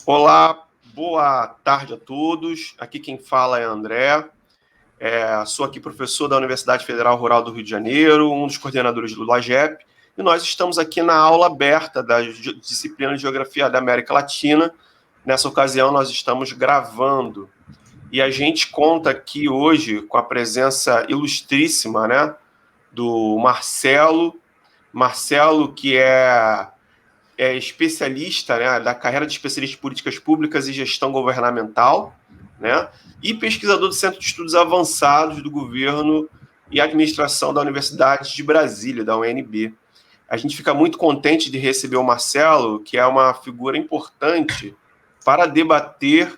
Olá, boa tarde a todos. Aqui quem fala é André. Sou aqui professor da Universidade Federal Rural do Rio de Janeiro, um dos coordenadores do LAGEP, e nós estamos aqui na aula aberta da disciplina de Geografia da América Latina. Nessa ocasião, nós estamos gravando. E a gente conta aqui hoje com a presença ilustríssima, né, do Marcelo. Marcelo, que é especialista, né, da carreira de especialista em políticas públicas e gestão governamental, né, e pesquisador do Centro de Estudos Avançados do Governo e Administração da Universidade de Brasília, da UNB. A gente fica muito contente de receber o Marcelo, que é uma figura importante para debater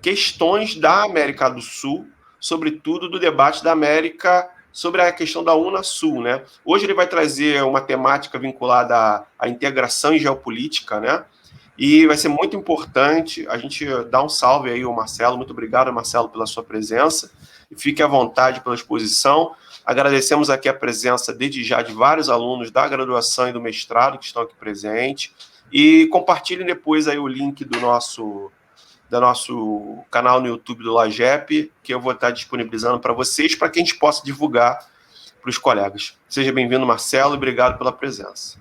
questões da América do Sul, sobretudo do debate da América sobre a questão da Unasul, né? Hoje ele vai trazer uma temática vinculada à integração e geopolítica, né? E vai ser muito importante a gente dar um salve aí ao Marcelo. Muito obrigado, Marcelo, pela sua presença. E fique à vontade pela exposição. Agradecemos aqui a presença, desde já, de vários alunos da graduação e do mestrado que estão aqui presentes. E compartilhem depois aí o link do nosso canal no YouTube do LAGEP, que eu vou estar disponibilizando para vocês, para que a gente possa divulgar para os colegas. Seja bem-vindo, Marcelo, e obrigado pela presença.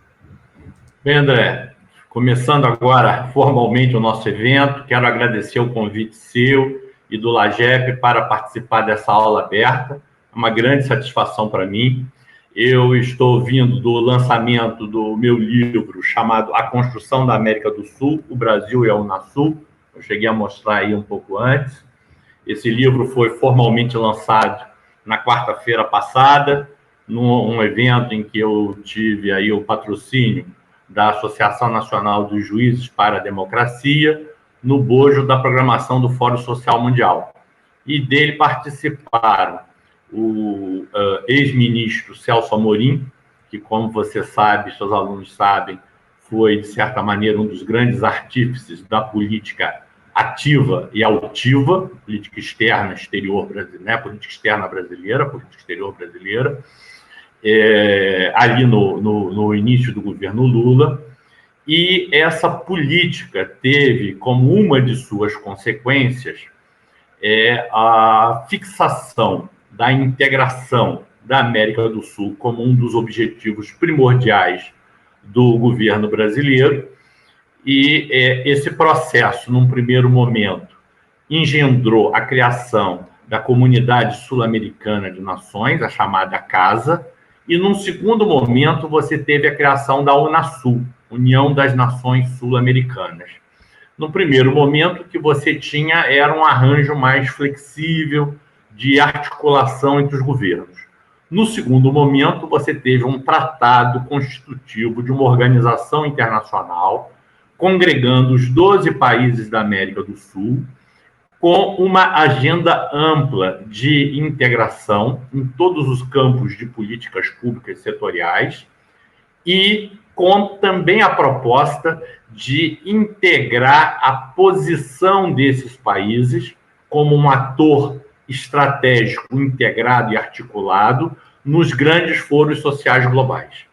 Bem, André, começando agora formalmente o nosso evento, quero agradecer o convite seu e do LAGEP para participar dessa aula aberta. É uma grande satisfação para mim. Eu estou vindo do lançamento do meu livro chamado A Construção da América do Sul, o Brasil e a Unasul. Eu cheguei a mostrar aí um pouco antes. Esse livro foi formalmente lançado na quarta-feira passada, num evento em que eu tive aí o patrocínio da Associação Nacional dos Juízes para a Democracia, no bojo da programação do Fórum Social Mundial. E dele participaram o ex-ministro Celso Amorim, que, como você sabe, seus alunos sabem, foi, de certa maneira, um dos grandes artífices da política ativa e altiva, política externa, exterior brasileira, né? Política externa brasileira, política exterior brasileira, ali no início do governo Lula. E essa política teve como uma de suas consequências a fixação da integração da América do Sul como um dos objetivos primordiais do governo brasileiro. E esse processo, num primeiro momento, engendrou a criação da Comunidade Sul-Americana de Nações, a chamada CASA, e num segundo momento você teve a criação da Unasul, União das Nações Sul-Americanas. No primeiro momento, o que você tinha era um arranjo mais flexível de articulação entre os governos. No segundo momento, você teve um tratado constitutivo de uma organização internacional congregando os 12 países da América do Sul, com uma agenda ampla de integração em todos os campos de políticas públicas setoriais e com também a proposta de integrar a posição desses países como um ator estratégico integrado e articulado nos grandes foros sociais globais.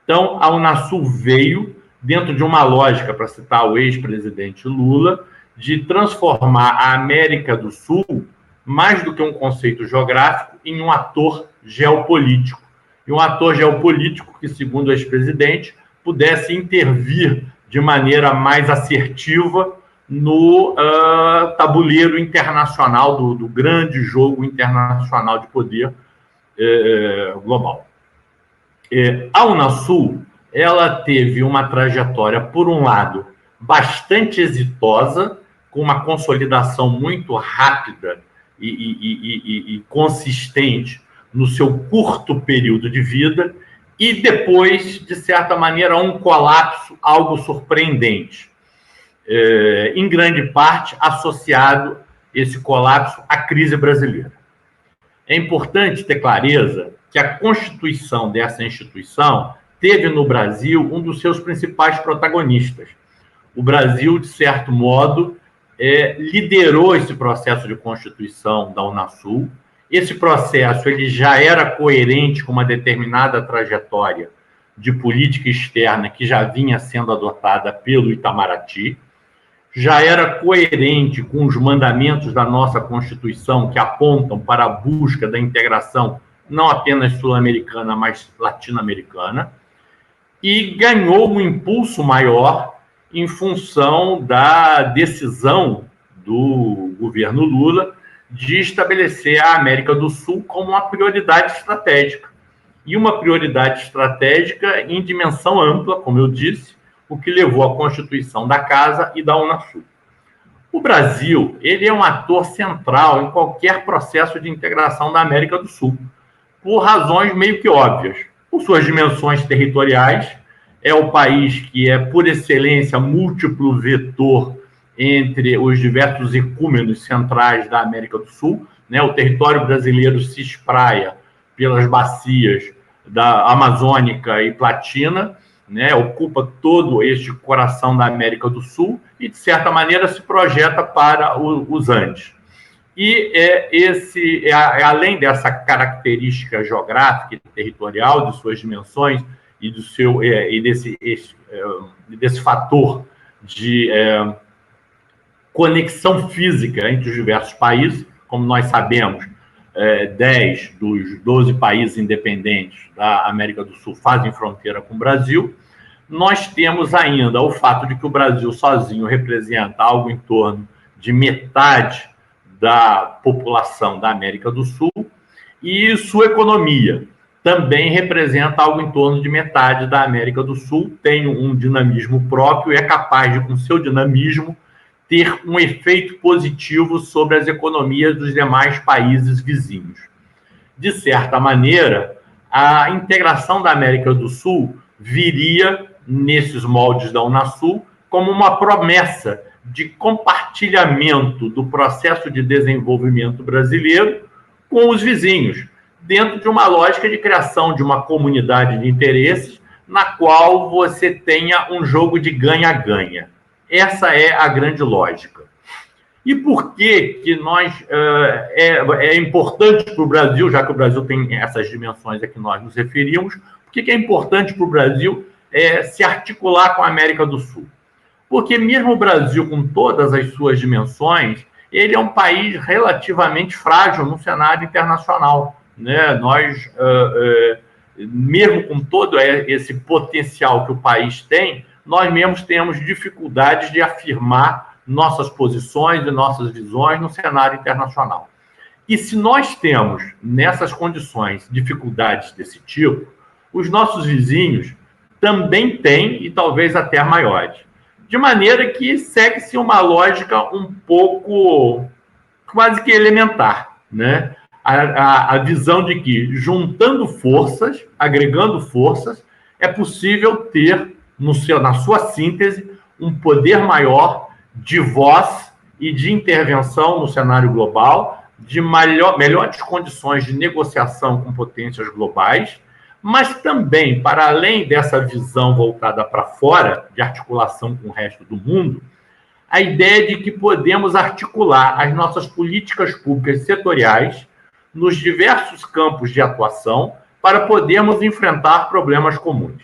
Então, a Unasul veio dentro de uma lógica, para citar o ex-presidente Lula, de transformar a América do Sul, mais do que um conceito geográfico, em um ator geopolítico. E um ator geopolítico que, segundo o ex-presidente, pudesse intervir de maneira mais assertiva no tabuleiro internacional, do grande jogo internacional de poder global. A Unasul, ela teve uma trajetória, por um lado, bastante exitosa, com uma consolidação muito rápida e consistente no seu curto período de vida, e depois, de certa maneira, um colapso algo surpreendente, em grande parte associado, esse colapso, à crise brasileira. É importante ter clareza que a constituição dessa instituição teve no Brasil um dos seus principais protagonistas. O Brasil, de certo modo, liderou esse processo de constituição da Unasul. Esse processo ele já era coerente com uma determinada trajetória de política externa que já vinha sendo adotada pelo Itamaraty, já era coerente com os mandamentos da nossa Constituição, que apontam para a busca da integração não apenas sul-americana, mas latino-americana, e ganhou um impulso maior em função da decisão do governo Lula de estabelecer a América do Sul como uma prioridade estratégica. E uma prioridade estratégica em dimensão ampla, como eu disse, o que levou à constituição da Casa e da Unasul. O Brasil, ele é um ator central em qualquer processo de integração da América do Sul, por razões meio que óbvias. Por suas dimensões territoriais, é o país que é, por excelência, múltiplo vetor entre os diversos ecúmenos centrais da América do Sul, né? O território brasileiro se espraia pelas bacias da Amazônica e Platina, né? Ocupa todo este coração da América do Sul e, de certa maneira, se projeta para os Andes. E além dessa característica geográfica e territorial, de suas dimensões e desse fator de conexão física entre os diversos países, como nós sabemos, 10 dos 12 países independentes da América do Sul fazem fronteira com o Brasil. Nós temos ainda o fato de que o Brasil sozinho representa algo em torno de metade da população da América do Sul e sua economia também representa algo em torno de metade da América do Sul, tem um dinamismo próprio e é capaz de, com seu dinamismo, ter um efeito positivo sobre as economias dos demais países vizinhos. De certa maneira, a integração da América do Sul viria, nesses moldes da Unasul, como uma promessa de compartilhamento do processo de desenvolvimento brasileiro com os vizinhos, dentro de uma lógica de criação de uma comunidade de interesses na qual você tenha um jogo de ganha-ganha. Essa é a grande lógica. E por que é importante para o Brasil, já que o Brasil tem essas dimensões a que nós nos referimos, por que é importante para o Brasil se articular com a América do Sul? Porque mesmo o Brasil, com todas as suas dimensões, ele é um país relativamente frágil no cenário internacional, né? Nós, mesmo com todo esse potencial que o país tem, nós mesmos temos dificuldades de afirmar nossas posições e nossas visões no cenário internacional. E se nós temos, nessas condições, dificuldades desse tipo, os nossos vizinhos também têm, e talvez até maiores. De maneira que segue-se uma lógica um pouco quase que elementar, né? A visão de que, juntando forças, agregando forças, é possível ter, na sua síntese, um poder maior de voz e de intervenção no cenário global, de melhores condições de negociação com potências globais, mas também, para além dessa visão voltada para fora, de articulação com o resto do mundo, a ideia de que podemos articular as nossas políticas públicas setoriais nos diversos campos de atuação para podermos enfrentar problemas comuns.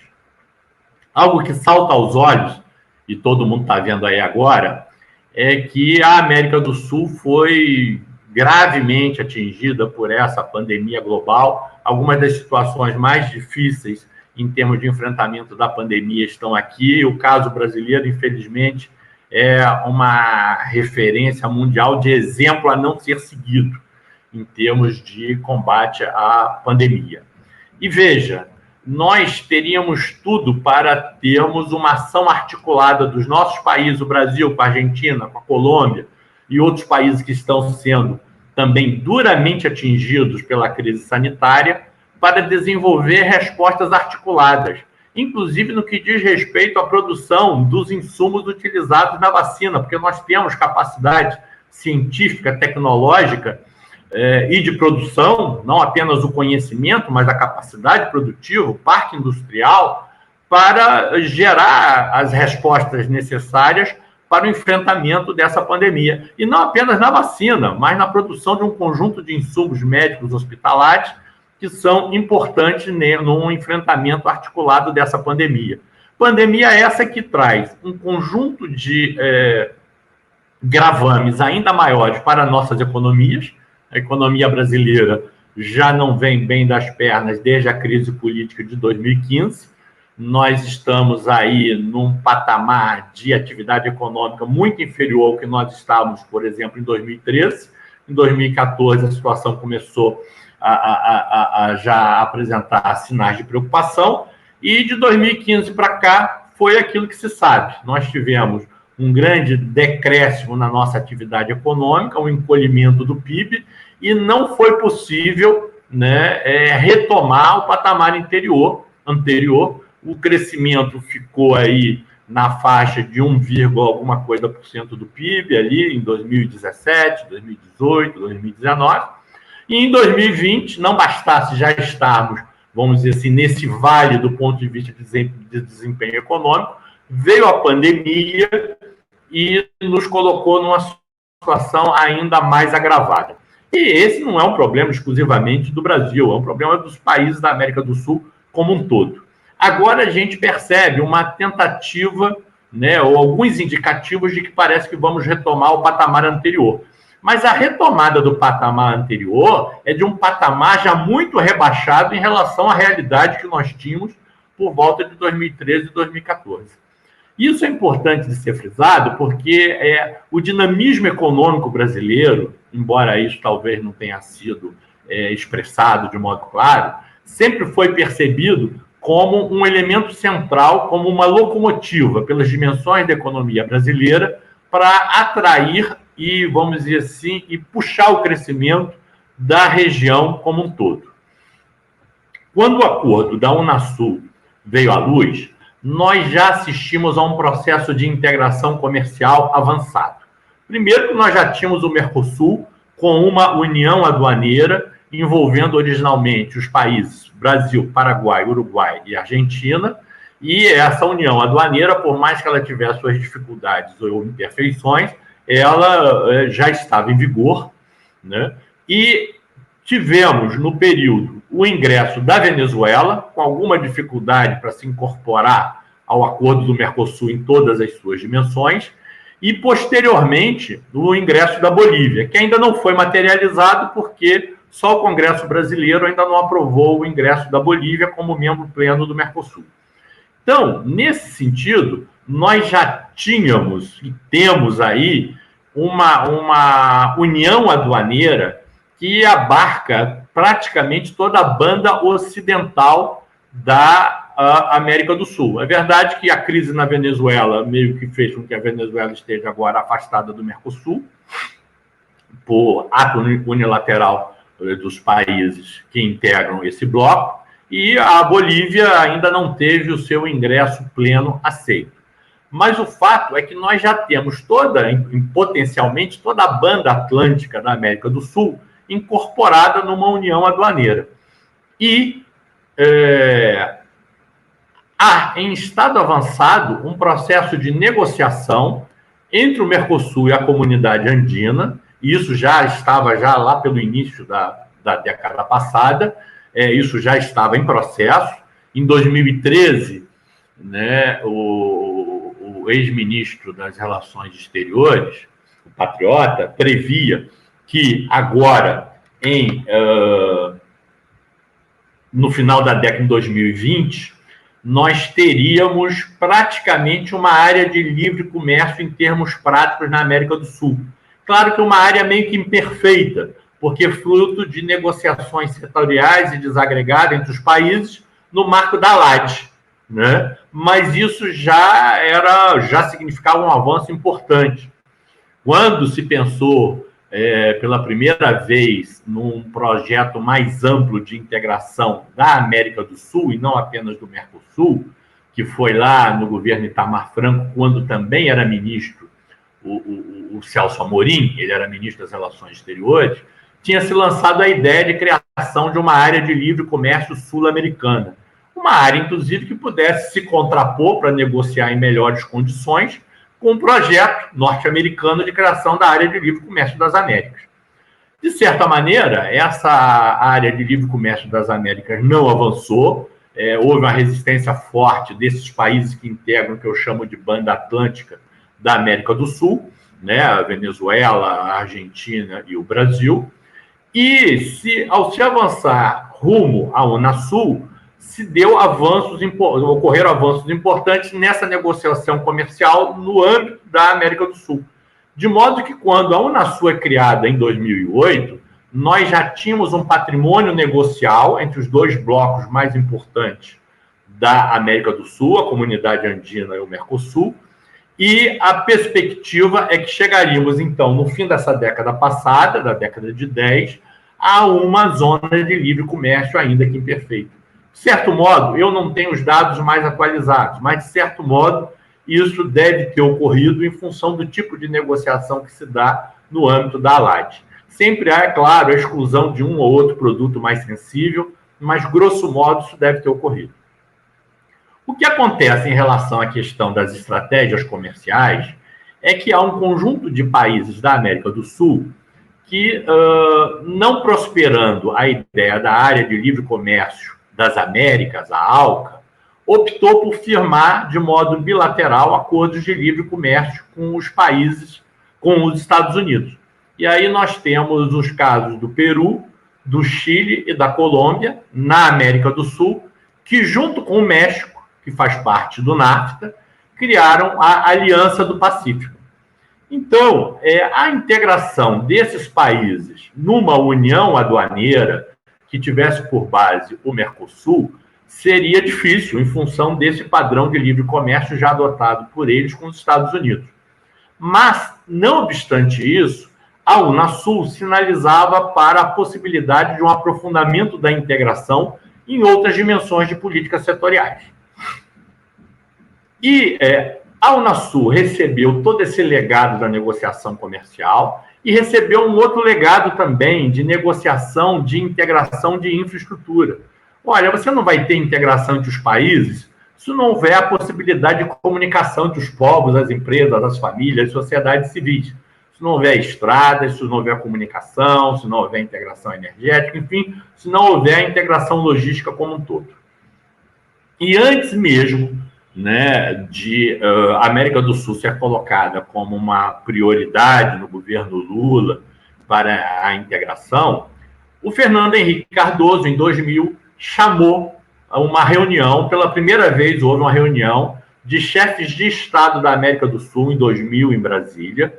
Algo que salta aos olhos, e todo mundo está vendo aí agora, é que a América do Sul foi gravemente atingida por essa pandemia global. Algumas das situações mais difíceis em termos de enfrentamento da pandemia estão aqui. O caso brasileiro, infelizmente, é uma referência mundial de exemplo a não ser seguido em termos de combate à pandemia. E veja, nós teríamos tudo para termos uma ação articulada dos nossos países, o Brasil com a Argentina, com a Colômbia e outros países que estão sendo também duramente atingidos pela crise sanitária, para desenvolver respostas articuladas, inclusive no que diz respeito à produção dos insumos utilizados na vacina, porque nós temos capacidade científica, tecnológica e de produção, não apenas o conhecimento, mas a capacidade produtiva, o parque industrial, para gerar as respostas necessárias para o enfrentamento dessa pandemia. E não apenas na vacina, mas na produção de um conjunto de insumos médicos hospitalares que são importantes no enfrentamento articulado dessa pandemia. Pandemia essa que traz um conjunto de gravames ainda maiores para nossas economias. A economia brasileira já não vem bem das pernas desde a crise política de 2015. Nós estamos aí num patamar de atividade econômica muito inferior ao que nós estávamos, por exemplo, em 2013. Em 2014, a situação começou a já apresentar sinais de preocupação, e de 2015 para cá foi aquilo que se sabe. Nós tivemos um grande decréscimo na nossa atividade econômica, um encolhimento do PIB, e não foi possível, né, retomar o patamar anterior. O crescimento ficou aí na faixa de 1, alguma coisa por cento do PIB ali em 2017, 2018, 2019. E em 2020, não bastasse já estarmos, vamos dizer assim, nesse vale do ponto de vista de desempenho econômico, veio a pandemia e nos colocou numa situação ainda mais agravada. E esse não é um problema exclusivamente do Brasil, é um problema dos países da América do Sul como um todo. Agora a gente percebe uma tentativa, né, ou alguns indicativos de que parece que vamos retomar o patamar anterior. Mas a retomada do patamar anterior é de um patamar já muito rebaixado em relação à realidade que nós tínhamos por volta de 2013 e 2014. Isso é importante de ser frisado porque o dinamismo econômico brasileiro, embora isso talvez não tenha sido expressado de modo claro, sempre foi percebido como um elemento central, como uma locomotiva pelas dimensões da economia brasileira para atrair e, vamos dizer assim, e puxar o crescimento da região como um todo. Quando o acordo da Unasul veio à luz, nós já assistimos a um processo de integração comercial avançado. Primeiro, nós já tínhamos o Mercosul com uma união aduaneira envolvendo originalmente os países Brasil, Paraguai, Uruguai e Argentina, e essa união aduaneira, por mais que ela tivesse suas dificuldades ou imperfeições, ela já estava em vigor, né? E tivemos, no período, o ingresso da Venezuela, com alguma dificuldade para se incorporar ao acordo do Mercosul em todas as suas dimensões, e, posteriormente, o ingresso da Bolívia, que ainda não foi materializado porque só o Congresso brasileiro ainda não aprovou o ingresso da Bolívia como membro pleno do Mercosul. Então, nesse sentido, nós já tínhamos e temos aí uma união aduaneira que abarca praticamente toda a banda ocidental da América do Sul. É verdade que a crise na Venezuela meio que fez com que a Venezuela esteja agora afastada do Mercosul, por ato unilateral dos países que integram esse bloco, e a Bolívia ainda não teve o seu ingresso pleno aceito. Mas o fato é que nós já temos potencialmente toda a banda atlântica da América do Sul incorporada numa união aduaneira. E há, em estado avançado, um processo de negociação entre o Mercosul e a comunidade andina. Isso já estava lá pelo início da década passada, isso já estava em processo. Em 2013, né, o ex-ministro das Relações Exteriores, o Patriota, previa que agora, no final da década de 2020, nós teríamos praticamente uma área de livre comércio em termos práticos na América do Sul. Claro que uma área meio que imperfeita, porque fruto de negociações setoriais e desagregadas entre os países no marco da LAD, né? Mas isso já significava um avanço importante. Quando se pensou pela primeira vez num projeto mais amplo de integração da América do Sul, e não apenas do Mercosul, que foi lá no governo Itamar Franco, quando também era ministro o Celso Amorim, ele era ministro das Relações Exteriores, tinha se lançado a ideia de criação de uma área de livre comércio sul-americana. Uma área, inclusive, que pudesse se contrapor para negociar em melhores condições com um projeto norte-americano de criação da área de livre comércio das Américas. De certa maneira, essa área de livre comércio das Américas não avançou, houve uma resistência forte desses países que integram o que eu chamo de banda atlântica da América do Sul, né, a Venezuela, a Argentina e o Brasil. E ao se avançar rumo à Unasul, ocorreram avanços importantes nessa negociação comercial no âmbito da América do Sul. De modo que, quando a Unasul é criada em 2008, nós já tínhamos um patrimônio negocial entre os dois blocos mais importantes da América do Sul, a Comunidade Andina e o Mercosul, e a perspectiva é que chegaríamos, então, no fim dessa década passada, da década de 10, a uma zona de livre comércio ainda que imperfeita. De certo modo, eu não tenho os dados mais atualizados, mas, de certo modo, isso deve ter ocorrido em função do tipo de negociação que se dá no âmbito da ALAD. Sempre há, é claro, a exclusão de um ou outro produto mais sensível, mas, grosso modo, isso deve ter ocorrido. O que acontece em relação à questão das estratégias comerciais é que há um conjunto de países da América do Sul que, não prosperando a ideia da área de livre comércio das Américas, a ALCA, optou por firmar de modo bilateral acordos de livre comércio com os países, com os Estados Unidos. E aí nós temos os casos do Peru, do Chile e da Colômbia, na América do Sul, que junto com o México, que faz parte do NAFTA, criaram a Aliança do Pacífico. Então, a integração desses países numa união aduaneira que tivesse por base o Mercosul seria difícil em função desse padrão de livre comércio já adotado por eles com os Estados Unidos. Mas, não obstante isso, a Unasul sinalizava para a possibilidade de um aprofundamento da integração em outras dimensões de políticas setoriais. E a Unasul recebeu todo esse legado da negociação comercial e recebeu um outro legado também de negociação, de integração de infraestrutura. Olha, você não vai ter integração entre os países se não houver a possibilidade de comunicação entre os povos, as empresas, as famílias, as sociedades civis. Se não houver estradas, se não houver comunicação, se não houver integração energética, enfim, se não houver a integração logística como um todo. E antes mesmo, né, de América do Sul ser colocada como uma prioridade no governo Lula para a integração, o Fernando Henrique Cardoso, em 2000, chamou uma reunião, pela primeira vez houve uma reunião de chefes de Estado da América do Sul, em 2000, em Brasília.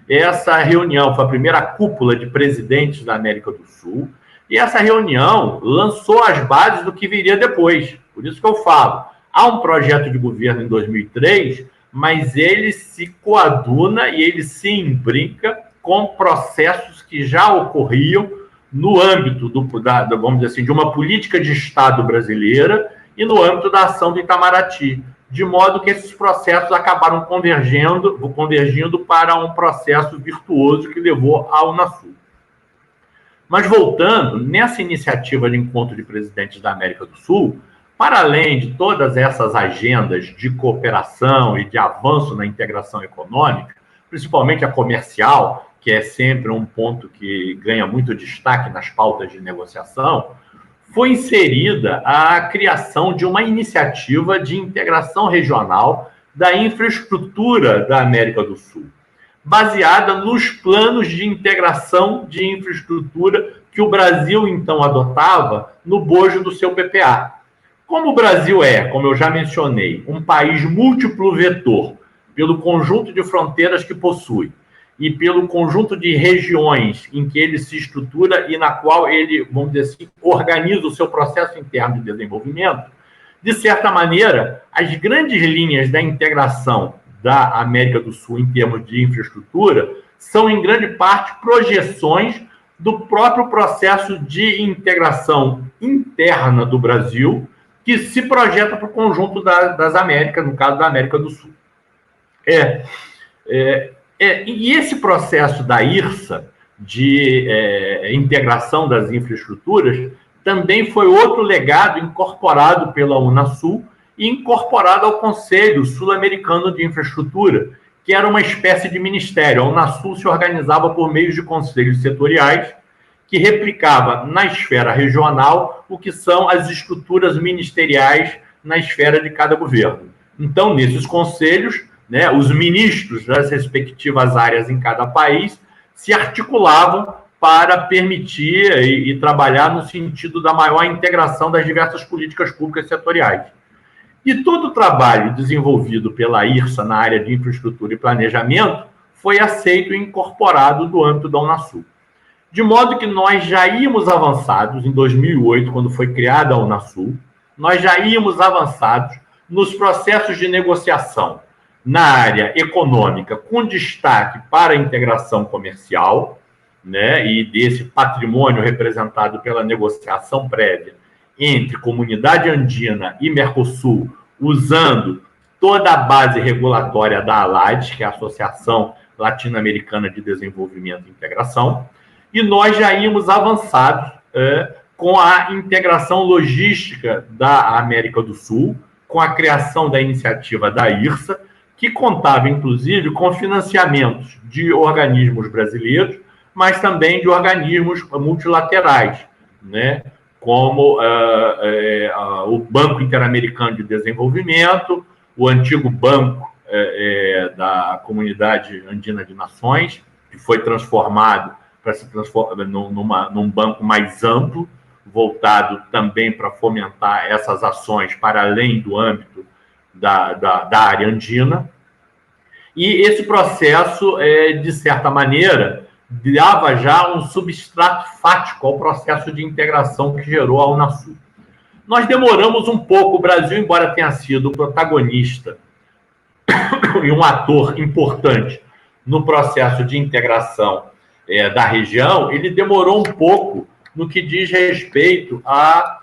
Essa reunião foi a primeira cúpula de presidentes da América do Sul, e essa reunião lançou as bases do que viria depois. Por isso que eu falo, há um projeto de governo em 2003, mas ele se coaduna e ele se imbrica com processos que já ocorriam no âmbito vamos dizer assim, de uma política de Estado brasileira e no âmbito da ação do Itamaraty, de modo que esses processos acabaram convergindo para um processo virtuoso que levou à Unasul. Mas voltando, nessa iniciativa de encontro de presidentes da América do Sul, para além de todas essas agendas de cooperação e de avanço na integração econômica, principalmente a comercial, que é sempre um ponto que ganha muito destaque nas pautas de negociação, foi inserida a criação de uma iniciativa de integração regional da infraestrutura da América do Sul, baseada nos planos de integração de infraestrutura que o Brasil, então, adotava no bojo do seu PPA. Como o Brasil como eu já mencionei, um país múltiplo vetor, pelo conjunto de fronteiras que possui, e pelo conjunto de regiões em que ele se estrutura e na qual ele, vamos dizer assim, organiza o seu processo interno de desenvolvimento, de certa maneira, as grandes linhas da integração da América do Sul em termos de infraestrutura são, em grande parte, projeções do próprio processo de integração interna do Brasil, que se projeta para o conjunto das Américas, no caso da América do Sul. E esse processo da IRSA, de integração das infraestruturas, também foi outro legado incorporado pela Unasul e incorporado ao Conselho Sul-Americano de Infraestrutura, que era uma espécie de ministério. A Unasul se organizava por meio de conselhos setoriais que replicava na esfera regional o que são as estruturas ministeriais na esfera de cada governo. Então, nesses conselhos, né, os ministros das respectivas áreas em cada país se articulavam para permitir e trabalhar no sentido da maior integração das diversas políticas públicas setoriais. E todo o trabalho desenvolvido pela IRSA na área de infraestrutura e planejamento foi aceito e incorporado do âmbito da Unasul. De modo que nós já íamos avançados, em 2008, quando foi criada a Unasul, nós já íamos avançados nos processos de negociação na área econômica, com destaque para a integração comercial, né, e desse patrimônio representado pela negociação prévia entre Comunidade Andina e Mercosul, usando toda a base regulatória da ALAD, que é a Associação Latino-Americana de Desenvolvimento e Integração, e nós já íamos avançados com a integração logística da América do Sul, com a criação da iniciativa da IRSA, que contava, inclusive, com financiamentos de organismos brasileiros, mas também de organismos multilaterais, né? Como o Banco Interamericano de Desenvolvimento, o antigo Banco da Comunidade Andina de Nações, que foi transformado para se transformar num banco mais amplo, voltado também para fomentar essas ações para além do âmbito da área andina. E esse processo, de certa maneira, dava já um substrato fático ao processo de integração que gerou a Unasul. Nós demoramos um pouco, o Brasil, embora tenha sido protagonista e um ator importante no processo de integração da região, ele demorou um pouco no que diz respeito à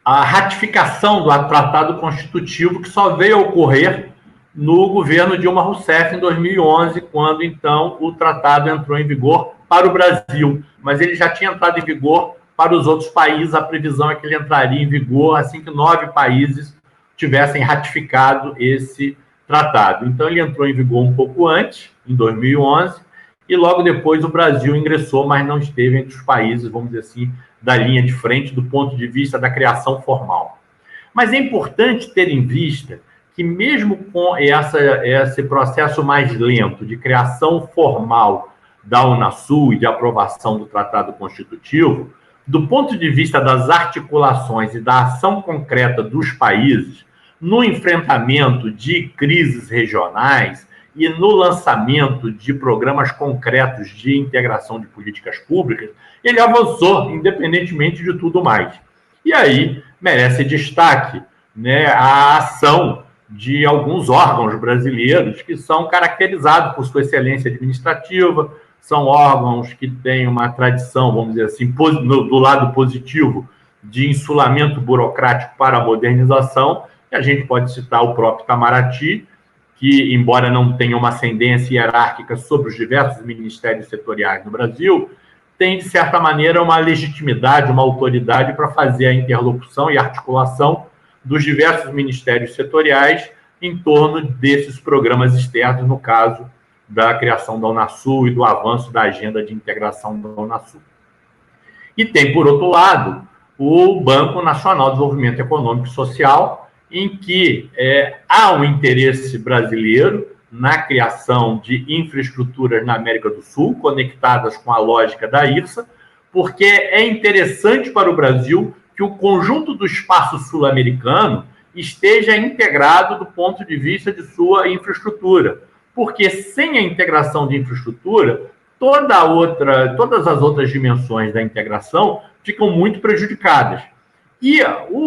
ratificação do Tratado Constitutivo, que só veio a ocorrer no governo Dilma Rousseff em 2011, quando, então, o tratado entrou em vigor para o Brasil. Mas ele já tinha entrado em vigor para os outros países. A previsão é que ele entraria em vigor assim que 9 países tivessem ratificado esse tratado. Então, ele entrou em vigor um pouco antes, em 2011, e logo depois o Brasil ingressou, mas não esteve entre os países, vamos dizer assim, da linha de frente do ponto de vista da criação formal. Mas é importante ter em vista que mesmo com esse processo mais lento de criação formal da Unasul e de aprovação do Tratado Constitutivo, do ponto de vista das articulações e da ação concreta dos países no enfrentamento de crises regionais e no lançamento de programas concretos de integração de políticas públicas, ele avançou independentemente de tudo mais. E aí merece destaque, né, a ação de alguns órgãos brasileiros que são caracterizados por sua excelência administrativa, são órgãos que têm uma tradição, vamos dizer assim, do lado positivo, de insulamento burocrático para a modernização, e a gente pode citar o próprio Itamaraty, que, embora não tenha uma ascendência hierárquica sobre os diversos ministérios setoriais no Brasil, tem, de certa maneira, uma legitimidade, uma autoridade para fazer a interlocução e articulação dos diversos ministérios setoriais em torno desses programas externos, no caso da criação da Unasul e do avanço da agenda de integração da Unasul. E tem, por outro lado, o Banco Nacional de Desenvolvimento Econômico e Social, em que há um interesse brasileiro na criação de infraestruturas na América do Sul, conectadas com a lógica da IRSA, porque é interessante para o Brasil que o conjunto do espaço sul-americano esteja integrado do ponto de vista de sua infraestrutura, porque sem a integração de infraestrutura, todas as outras dimensões da integração ficam muito prejudicadas. E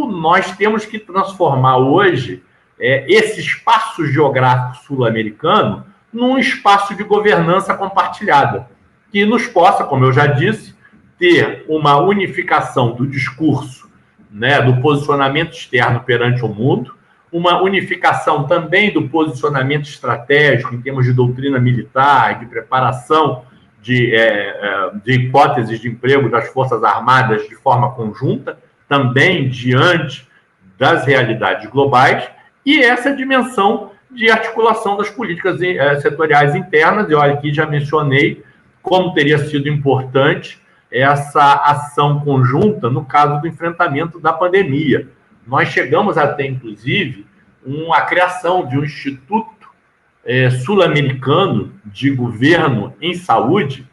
nós temos que transformar hoje esse espaço geográfico sul-americano num espaço de governança compartilhada, que nos possa, como eu já disse, ter uma unificação do discurso, né, do posicionamento externo perante o mundo, uma unificação também do posicionamento estratégico em termos de doutrina militar, de preparação de hipóteses de emprego das Forças Armadas de forma conjunta, também diante das realidades globais, e essa dimensão de articulação das políticas setoriais internas. E olha, aqui já mencionei como teria sido importante essa ação conjunta no caso do enfrentamento da pandemia. Nós chegamos até, inclusive, a criação de um Instituto Sul-Americano de Governo em Saúde,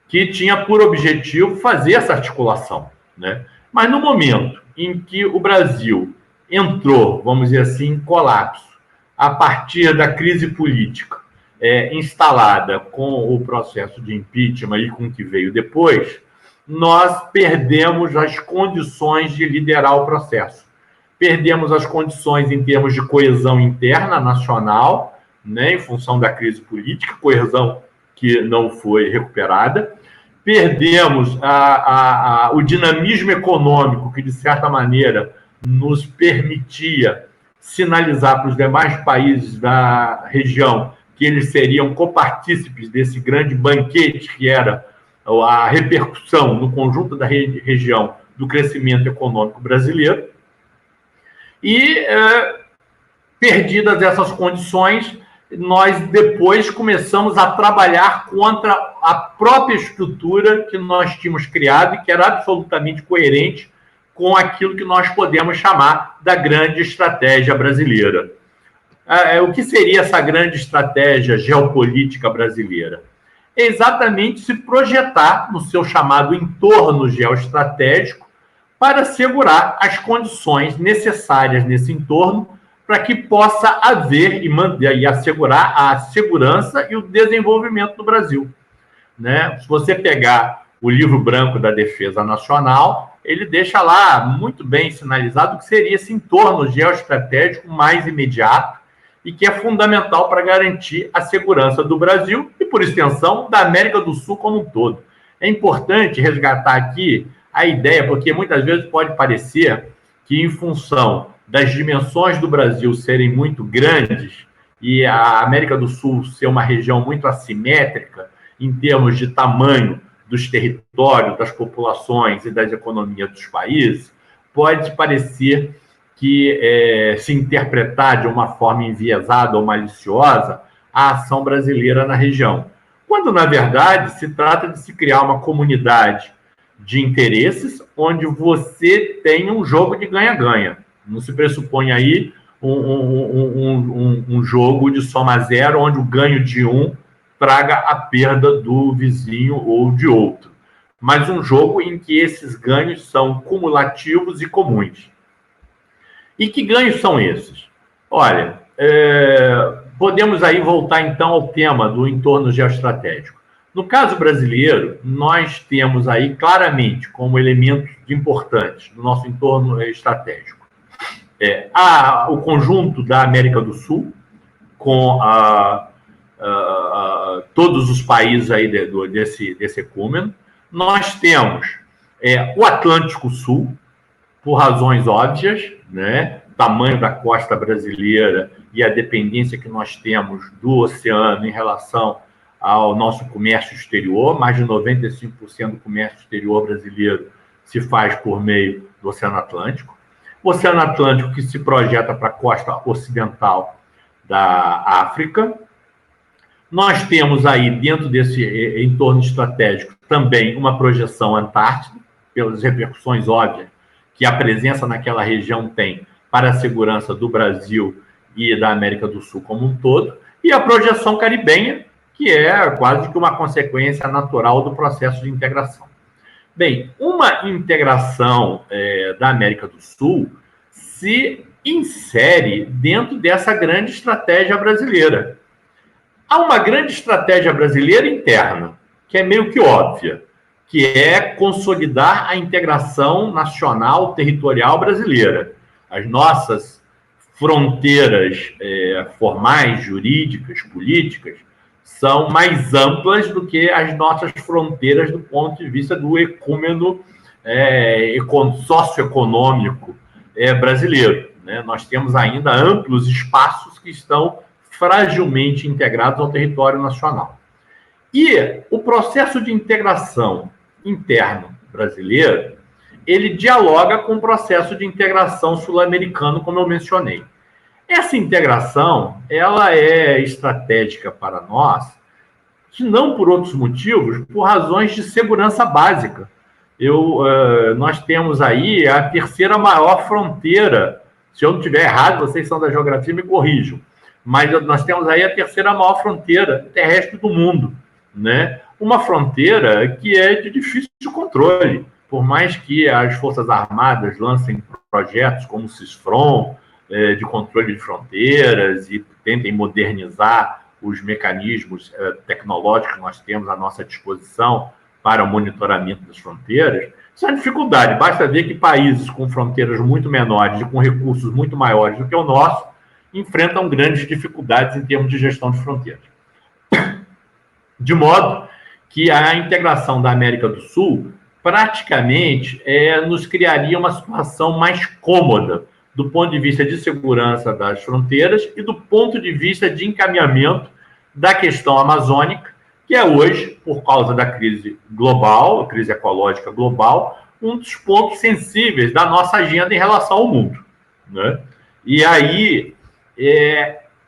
que tinha por objetivo fazer essa articulação, né? Mas no momento em que o Brasil entrou, vamos dizer assim, em colapso, a partir da crise política instalada com o processo de impeachment e com o que veio depois, nós perdemos as condições de liderar o processo. Perdemos as condições em termos de coesão interna nacional, né, em função da crise política, coesão que não foi recuperada. Perdemos o dinamismo econômico que, de certa maneira, nos permitia sinalizar para os demais países da região que eles seriam copartícipes desse grande banquete que era a repercussão no conjunto da região do crescimento econômico brasileiro. E, perdidas essas condições, nós depois começamos a trabalhar contra a própria estrutura que nós tínhamos criado e que era absolutamente coerente com aquilo que nós podemos chamar da grande estratégia brasileira. O que seria essa grande estratégia geopolítica brasileira? É exatamente se projetar no seu chamado entorno geoestratégico para assegurar as condições necessárias nesse entorno para que possa haver e assegurar a segurança e o desenvolvimento do Brasil, né? Se você pegar o livro branco da Defesa Nacional, ele deixa lá muito bem sinalizado o que seria esse entorno geoestratégico mais imediato e que é fundamental para garantir a segurança do Brasil e, por extensão, da América do Sul como um todo. É importante resgatar aqui a ideia, porque muitas vezes pode parecer que, em função das dimensões do Brasil serem muito grandes e a América do Sul ser uma região muito assimétrica em termos de tamanho dos territórios, das populações e das economias dos países, pode parecer que se interpretar de uma forma enviesada ou maliciosa a ação brasileira na região, quando, na verdade, se trata de se criar uma comunidade de interesses onde você tem um jogo de ganha-ganha. Não se pressupõe aí um jogo de soma zero, onde o ganho de um traga a perda do vizinho ou de outro, mas um jogo em que esses ganhos são cumulativos e comuns. E que ganhos são esses? Olha, podemos aí voltar então ao tema do entorno geoestratégico. No caso brasileiro, nós temos aí claramente como elementos importantes do nosso entorno estratégico o conjunto da América do Sul, com todos os países aí desse ecúmeno. Nós temos o Atlântico Sul, por razões óbvias, né? O tamanho da costa brasileira e a dependência que nós temos do oceano em relação ao nosso comércio exterior. Mais de 95% do comércio exterior brasileiro se faz por meio do Oceano Atlântico. O Oceano Atlântico que se projeta para a costa ocidental da África. Nós temos aí, dentro desse entorno estratégico, também uma projeção antártica, pelas repercussões óbvias que a presença naquela região tem para a segurança do Brasil e da América do Sul como um todo, e a projeção caribenha, que é quase que uma consequência natural do processo de integração. Bem, uma integração da América do Sul se insere dentro dessa grande estratégia brasileira. Há uma grande estratégia brasileira interna, que é meio que óbvia, que é consolidar a integração nacional territorial brasileira. As nossas fronteiras formais, jurídicas, políticas, são mais amplas do que as nossas fronteiras do ponto de vista do ecúmeno socioeconômico brasileiro, né? Nós temos ainda amplos espaços que estão fragilmente integrados ao território nacional. E o processo de integração interno brasileiro, ele dialoga com o processo de integração sul-americano, como eu mencionei. Essa integração, ela é estratégica para nós, que não por outros motivos, por razões de segurança básica. Nós temos aí a terceira maior fronteira. Se eu não estiver errado, vocês são da geografia, me corrijam. Mas nós temos aí a terceira maior fronteira terrestre do mundo, né? Uma fronteira que é de difícil controle. Por mais que as Forças Armadas lancem projetos como o CISFRON, de controle de fronteiras, e tentem modernizar os mecanismos tecnológicos que nós temos à nossa disposição para o monitoramento das fronteiras, isso é uma dificuldade. Basta ver que países com fronteiras muito menores e com recursos muito maiores do que o nosso enfrentam grandes dificuldades em termos de gestão de fronteiras. De modo que a integração da América do Sul praticamente nos criaria uma situação mais cômoda do ponto de vista de segurança das fronteiras e do ponto de vista de encaminhamento da questão amazônica, que é hoje, por causa da crise global, a crise ecológica global, um dos pontos sensíveis da nossa agenda em relação ao mundo, né? E aí,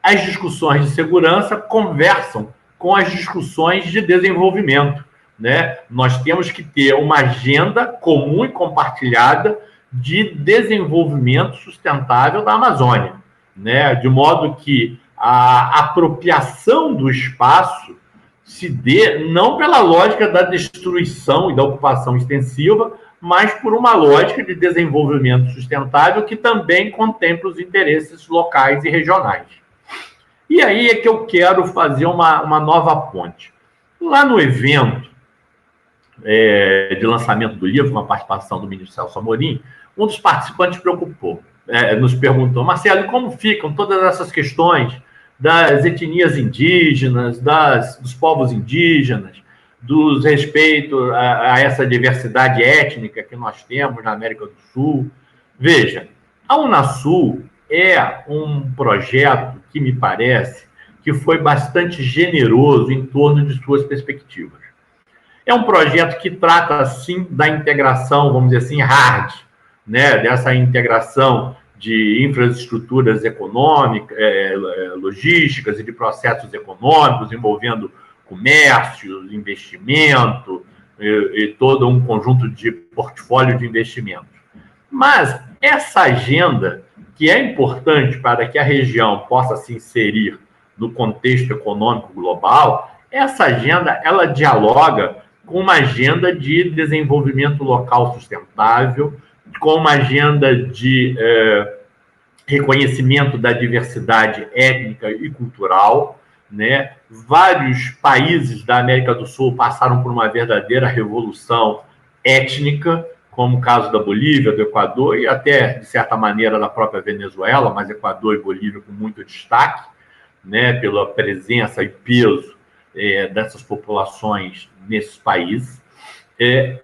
as discussões de segurança conversam com as discussões de desenvolvimento, né? Nós temos que ter uma agenda comum e compartilhada de desenvolvimento sustentável da Amazônia, né? De modo que a apropriação do espaço se dê não pela lógica da destruição e da ocupação extensiva, mas por uma lógica de desenvolvimento sustentável que também contempla os interesses locais e regionais. E aí é que eu quero fazer uma nova ponte. Lá no evento de lançamento do livro, com a participação do ministro Celso Amorim, um dos participantes nos perguntou: Marcelo, como ficam todas essas questões das etnias indígenas, dos povos indígenas, dos respeito a essa diversidade étnica que nós temos na América do Sul? Veja, a Unasul é um projeto que me parece que foi bastante generoso em torno de suas perspectivas. É um projeto que trata, sim, da integração, vamos dizer assim, hard, né? Dessa integração de infraestruturas econômicas, logísticas e de processos econômicos envolvendo comércio, investimento e todo um conjunto de portfólio de investimentos. Mas essa agenda, que é importante para que a região possa se inserir no contexto econômico global, essa agenda ela dialoga com uma agenda de desenvolvimento local sustentável, com uma agenda de reconhecimento da diversidade étnica e cultural, né? Vários países da América do Sul passaram por uma verdadeira revolução étnica, como o caso da Bolívia, do Equador e até, de certa maneira, da própria Venezuela, mas Equador e Bolívia com muito destaque, né? Pela presença e peso dessas populações nesses países.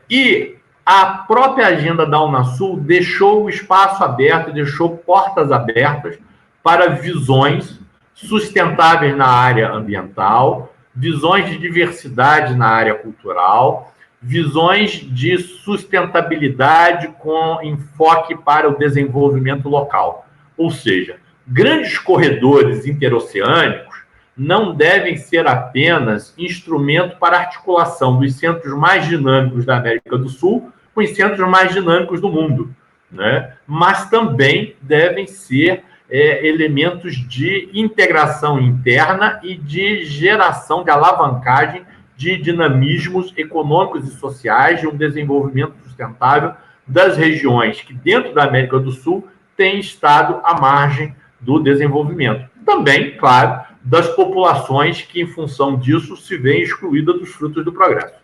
E a própria agenda da Unasul deixou o espaço aberto, deixou portas abertas para visões sustentáveis na área ambiental, visões de diversidade na área cultural, visões de sustentabilidade com enfoque para o desenvolvimento local. Ou seja, grandes corredores interoceânicos não devem ser apenas instrumento para articulação dos centros mais dinâmicos da América do Sul com os centros mais dinâmicos do mundo, né? Mas também devem ser elementos de integração interna e de geração, de alavancagem de dinamismos econômicos e sociais, de um desenvolvimento sustentável das regiões que, dentro da América do Sul, têm estado à margem do desenvolvimento. Também, claro, das populações que, em função disso, se veem excluídas dos frutos do progresso.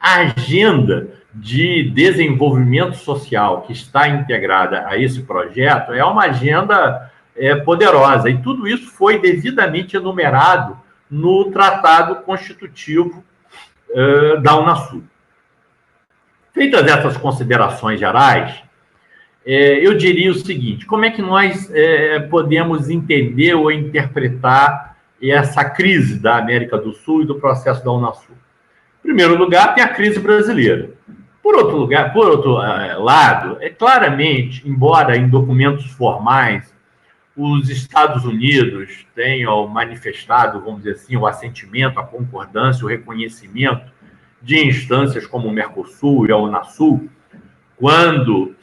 A agenda de desenvolvimento social que está integrada a esse projeto é uma agenda poderosa, e tudo isso foi devidamente enumerado no Tratado Constitutivo da Unasul. Feitas essas considerações gerais, eu diria o seguinte: como é que nós podemos entender ou interpretar essa crise da América do Sul e do processo da Unasul? Em primeiro lugar, tem a crise brasileira. Por outro lado, claramente, embora em documentos formais os Estados Unidos tenham manifestado, vamos dizer assim, o assentimento, a concordância, o reconhecimento de instâncias como o Mercosul e a Unasul, quando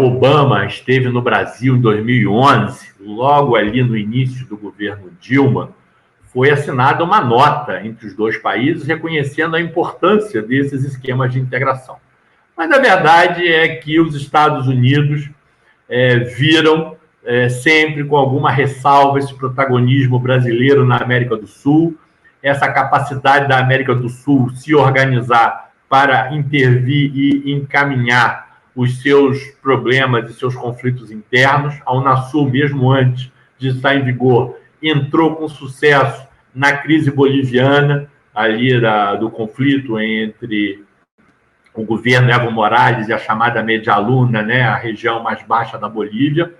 Obama esteve no Brasil em 2011, logo ali no início do governo Dilma, foi assinada uma nota entre os dois países reconhecendo a importância desses esquemas de integração. Mas a verdade é que os Estados Unidos viram sempre com alguma ressalva esse protagonismo brasileiro na América do Sul, essa capacidade da América do Sul se organizar para intervir e encaminhar os seus problemas e seus conflitos internos. A Unasul, mesmo antes de estar em vigor, entrou com sucesso na crise boliviana, ali do conflito entre o governo Evo Morales e a chamada Media Luna, né, a região mais baixa da Bolívia,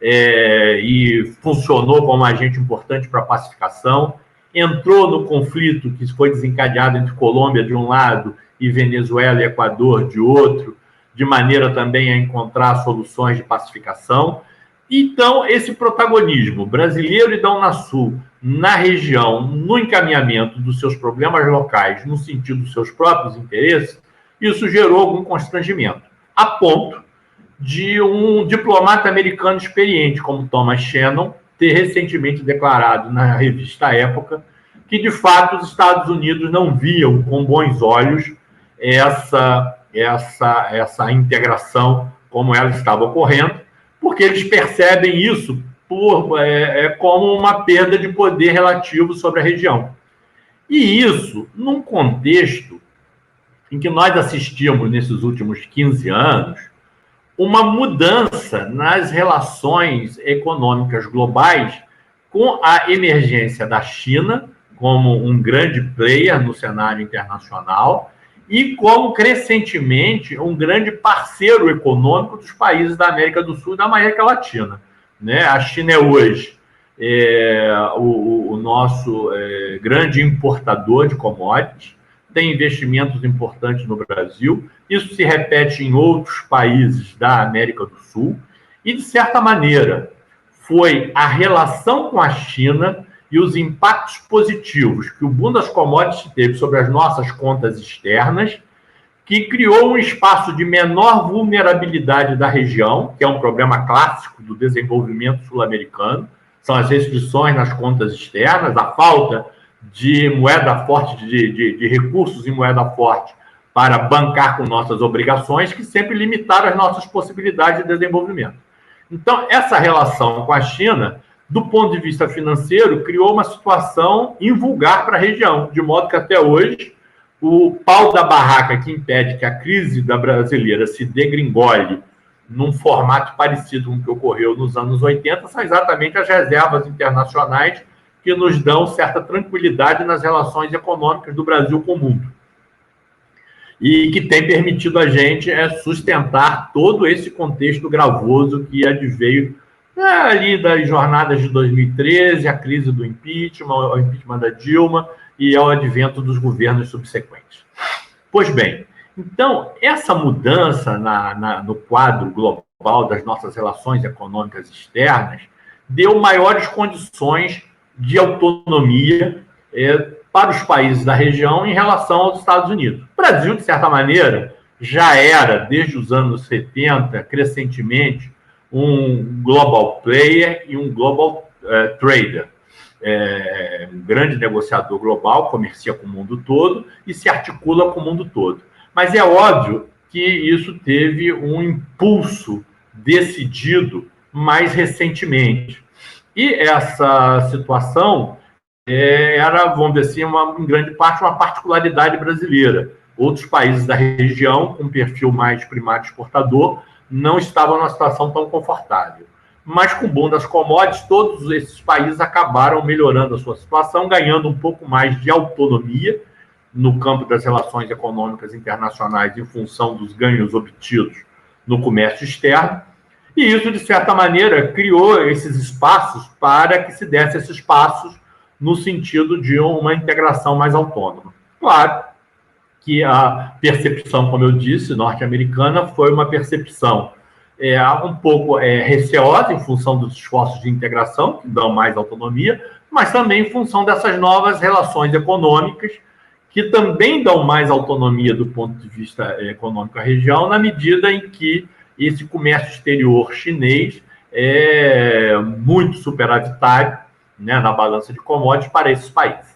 e funcionou como agente importante para a pacificação. Entrou no conflito que foi desencadeado entre Colômbia de um lado e Venezuela e Equador de outro, de maneira também a encontrar soluções de pacificação. Então, esse protagonismo brasileiro e da Unasul na região, no encaminhamento dos seus problemas locais, no sentido dos seus próprios interesses, isso gerou algum constrangimento, a ponto de um diplomata americano experiente, como Thomas Shannon, ter recentemente declarado na revista Época que, de fato, os Estados Unidos não viam com bons olhos essa integração como ela estava ocorrendo, porque eles percebem isso como uma perda de poder relativo sobre a região. E isso, num contexto em que nós assistimos, nesses últimos 15 anos, uma mudança nas relações econômicas globais, com a emergência da China como um grande player no cenário internacional e como, crescentemente, um grande parceiro econômico dos países da América do Sul e da América Latina. Né? A China é hoje o nosso grande importador de commodities, tem investimentos importantes no Brasil, isso se repete em outros países da América do Sul, e, de certa maneira, foi a relação com a China e os impactos positivos que o boom das commodities teve sobre as nossas contas externas, que criou um espaço de menor vulnerabilidade da região, que é um problema clássico do desenvolvimento sul-americano, são as restrições nas contas externas, a falta de moeda forte, de recursos em moeda forte para bancar com nossas obrigações, que sempre limitaram as nossas possibilidades de desenvolvimento. Então, essa relação com a China, do ponto de vista financeiro, criou uma situação invulgar para a região, de modo que até hoje o pau da barraca que impede que a crise da brasileira se degringole num formato parecido com o que ocorreu nos anos 80 são exatamente as reservas internacionais que nos dão certa tranquilidade nas relações econômicas do Brasil com o mundo. E que tem permitido a gente sustentar todo esse contexto gravoso que adveio ali das jornadas de 2013, a crise do impeachment, o impeachment da Dilma e ao advento dos governos subsequentes. Pois bem, então, essa mudança no quadro global das nossas relações econômicas externas deu maiores condições de autonomia para os países da região em relação aos Estados Unidos. O Brasil, de certa maneira, já era, desde os anos 70, crescentemente, um global player e um global trader. Um grande negociador global, comercia com o mundo todo e se articula com o mundo todo. Mas é óbvio que isso teve um impulso decidido mais recentemente. E essa situação era, vamos dizer assim, em grande parte, uma particularidade brasileira. Outros países da região, com perfil mais primário exportador, não estavam numa situação tão confortável. Mas, com o boom das commodities, todos esses países acabaram melhorando a sua situação, ganhando um pouco mais de autonomia no campo das relações econômicas internacionais em função dos ganhos obtidos no comércio externo. E isso, de certa maneira, criou esses espaços para que se desse esses passos no sentido de uma integração mais autônoma. Claro que a percepção, como eu disse, norte-americana foi uma percepção um pouco receosa em função dos esforços de integração, que dão mais autonomia, mas também em função dessas novas relações econômicas, que também dão mais autonomia do ponto de vista econômico à região, na medida em que esse comércio exterior chinês é muito superavitário, né, na balança de commodities para esses países.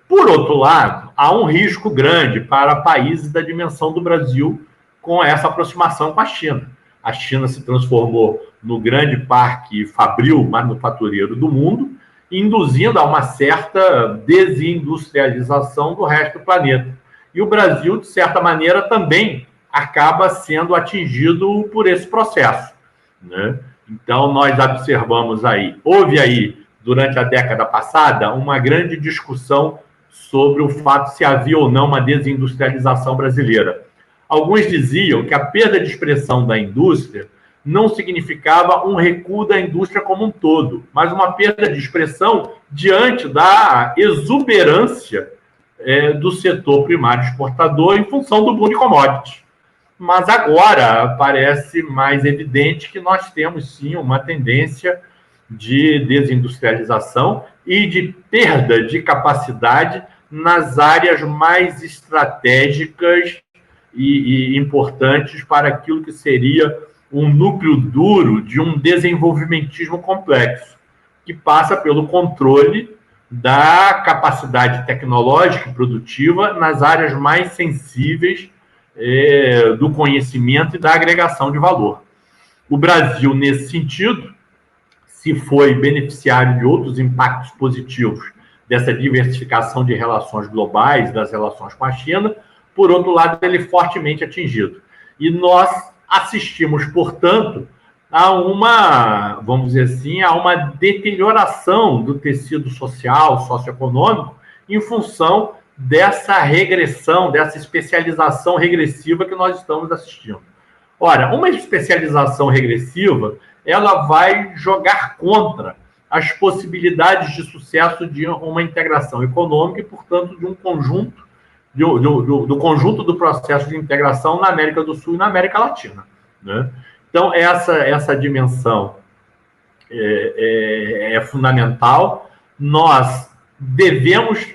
Por outro lado, há um risco grande para países da dimensão do Brasil com essa aproximação com a China. A China se transformou no grande parque fabril manufatureiro do mundo, induzindo a uma certa desindustrialização do resto do planeta. E o Brasil, de certa maneira, também acaba sendo atingido por esse processo, né? Então, nós observamos houve durante a década passada, uma grande discussão sobre o fato se havia ou não uma desindustrialização brasileira. Alguns diziam que a perda de expressão da indústria não significava um recuo da indústria como um todo, mas uma perda de expressão diante da exuberância do setor primário exportador em função do boom de commodities. Mas agora parece mais evidente que nós temos, sim, uma tendência de desindustrialização e de perda de capacidade nas áreas mais estratégicas e importantes para aquilo que seria um núcleo duro de um desenvolvimentismo complexo, que passa pelo controle da capacidade tecnológica e produtiva nas áreas mais sensíveis do conhecimento e da agregação de valor. O Brasil, nesse sentido, se foi beneficiário de outros impactos positivos dessa diversificação de relações globais, das relações com a China, por outro lado, ele é fortemente atingido. E nós assistimos, portanto, a uma, vamos dizer assim, a uma deterioração do tecido social, socioeconômico, em função dessa regressão, dessa especialização regressiva que nós estamos assistindo. Ora, uma especialização regressiva, ela vai jogar contra as possibilidades de sucesso de uma integração econômica e, portanto, de um conjunto do conjunto do processo de integração na América do Sul e na América Latina, né? Então, essa dimensão é fundamental. Nós devemos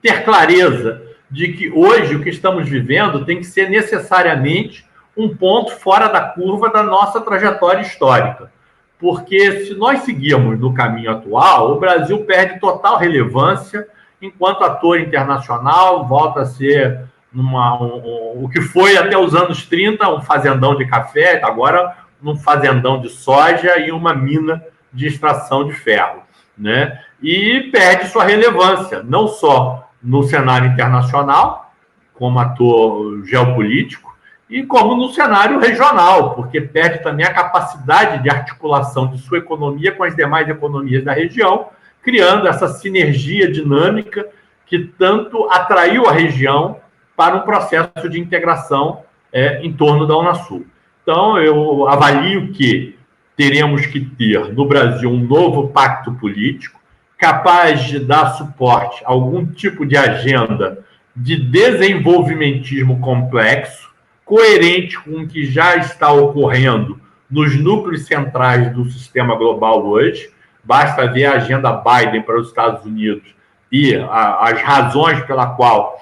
ter clareza de que hoje o que estamos vivendo tem que ser necessariamente um ponto fora da curva da nossa trajetória histórica. Porque se nós seguirmos no caminho atual, o Brasil perde total relevância enquanto ator internacional, volta a ser o que foi até os anos 30, um fazendão de café, agora um fazendão de soja e uma mina de extração de ferro, né? E perde sua relevância, não só no cenário internacional, como ator geopolítico, e como no cenário regional, porque perde também a capacidade de articulação de sua economia com as demais economias da região, criando essa sinergia dinâmica que tanto atraiu a região para um processo de integração em torno da Unasul. Então, eu avalio que teremos que ter no Brasil um novo pacto político capaz de dar suporte a algum tipo de agenda de desenvolvimentismo complexo, coerente com o que já está ocorrendo nos núcleos centrais do sistema global hoje. Basta ver a agenda Biden para os Estados Unidos e as razões pela qual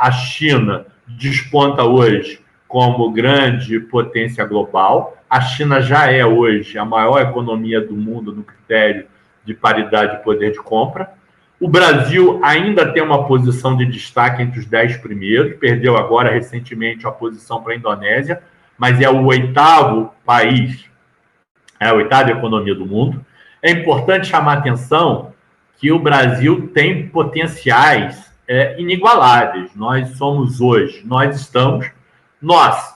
a China desponta hoje como grande potência global. A China já é hoje a maior economia do mundo no critério de paridade de poder de compra. O Brasil ainda tem uma posição de destaque entre os 10 primeiros, perdeu agora recentemente a posição para a Indonésia, mas é o 8º país, é a 8ª economia do mundo. É importante chamar a atenção que o Brasil tem potenciais inigualáveis. Nós,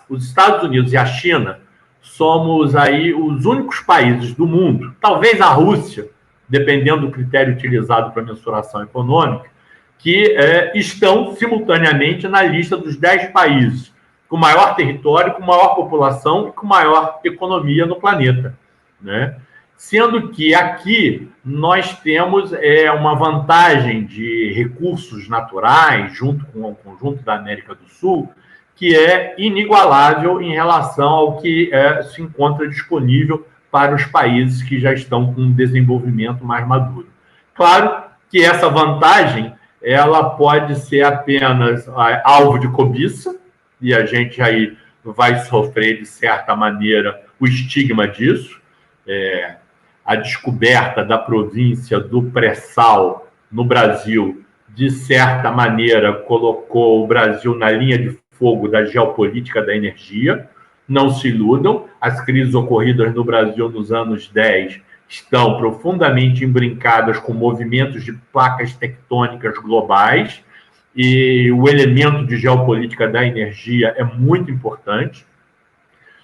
os Estados Unidos e a China, somos aí os únicos países do mundo, talvez a Rússia, dependendo do critério utilizado para mensuração econômica, que estão simultaneamente na lista dos 10 países com maior território, com maior população e com maior economia no planeta, né? Sendo que aqui nós temos uma vantagem de recursos naturais, junto com o conjunto da América do Sul, que é inigualável em relação ao que se encontra disponível para os países que já estão com um desenvolvimento mais maduro. Claro que essa vantagem ela pode ser apenas alvo de cobiça, e a gente aí vai sofrer, de certa maneira, o estigma disso. A descoberta da província do pré-sal no Brasil, de certa maneira, colocou o Brasil na linha de fogo da geopolítica da energia. Não se iludam, as crises ocorridas no Brasil nos anos 10 estão profundamente embrincadas com movimentos de placas tectônicas globais, e o elemento de geopolítica da energia é muito importante.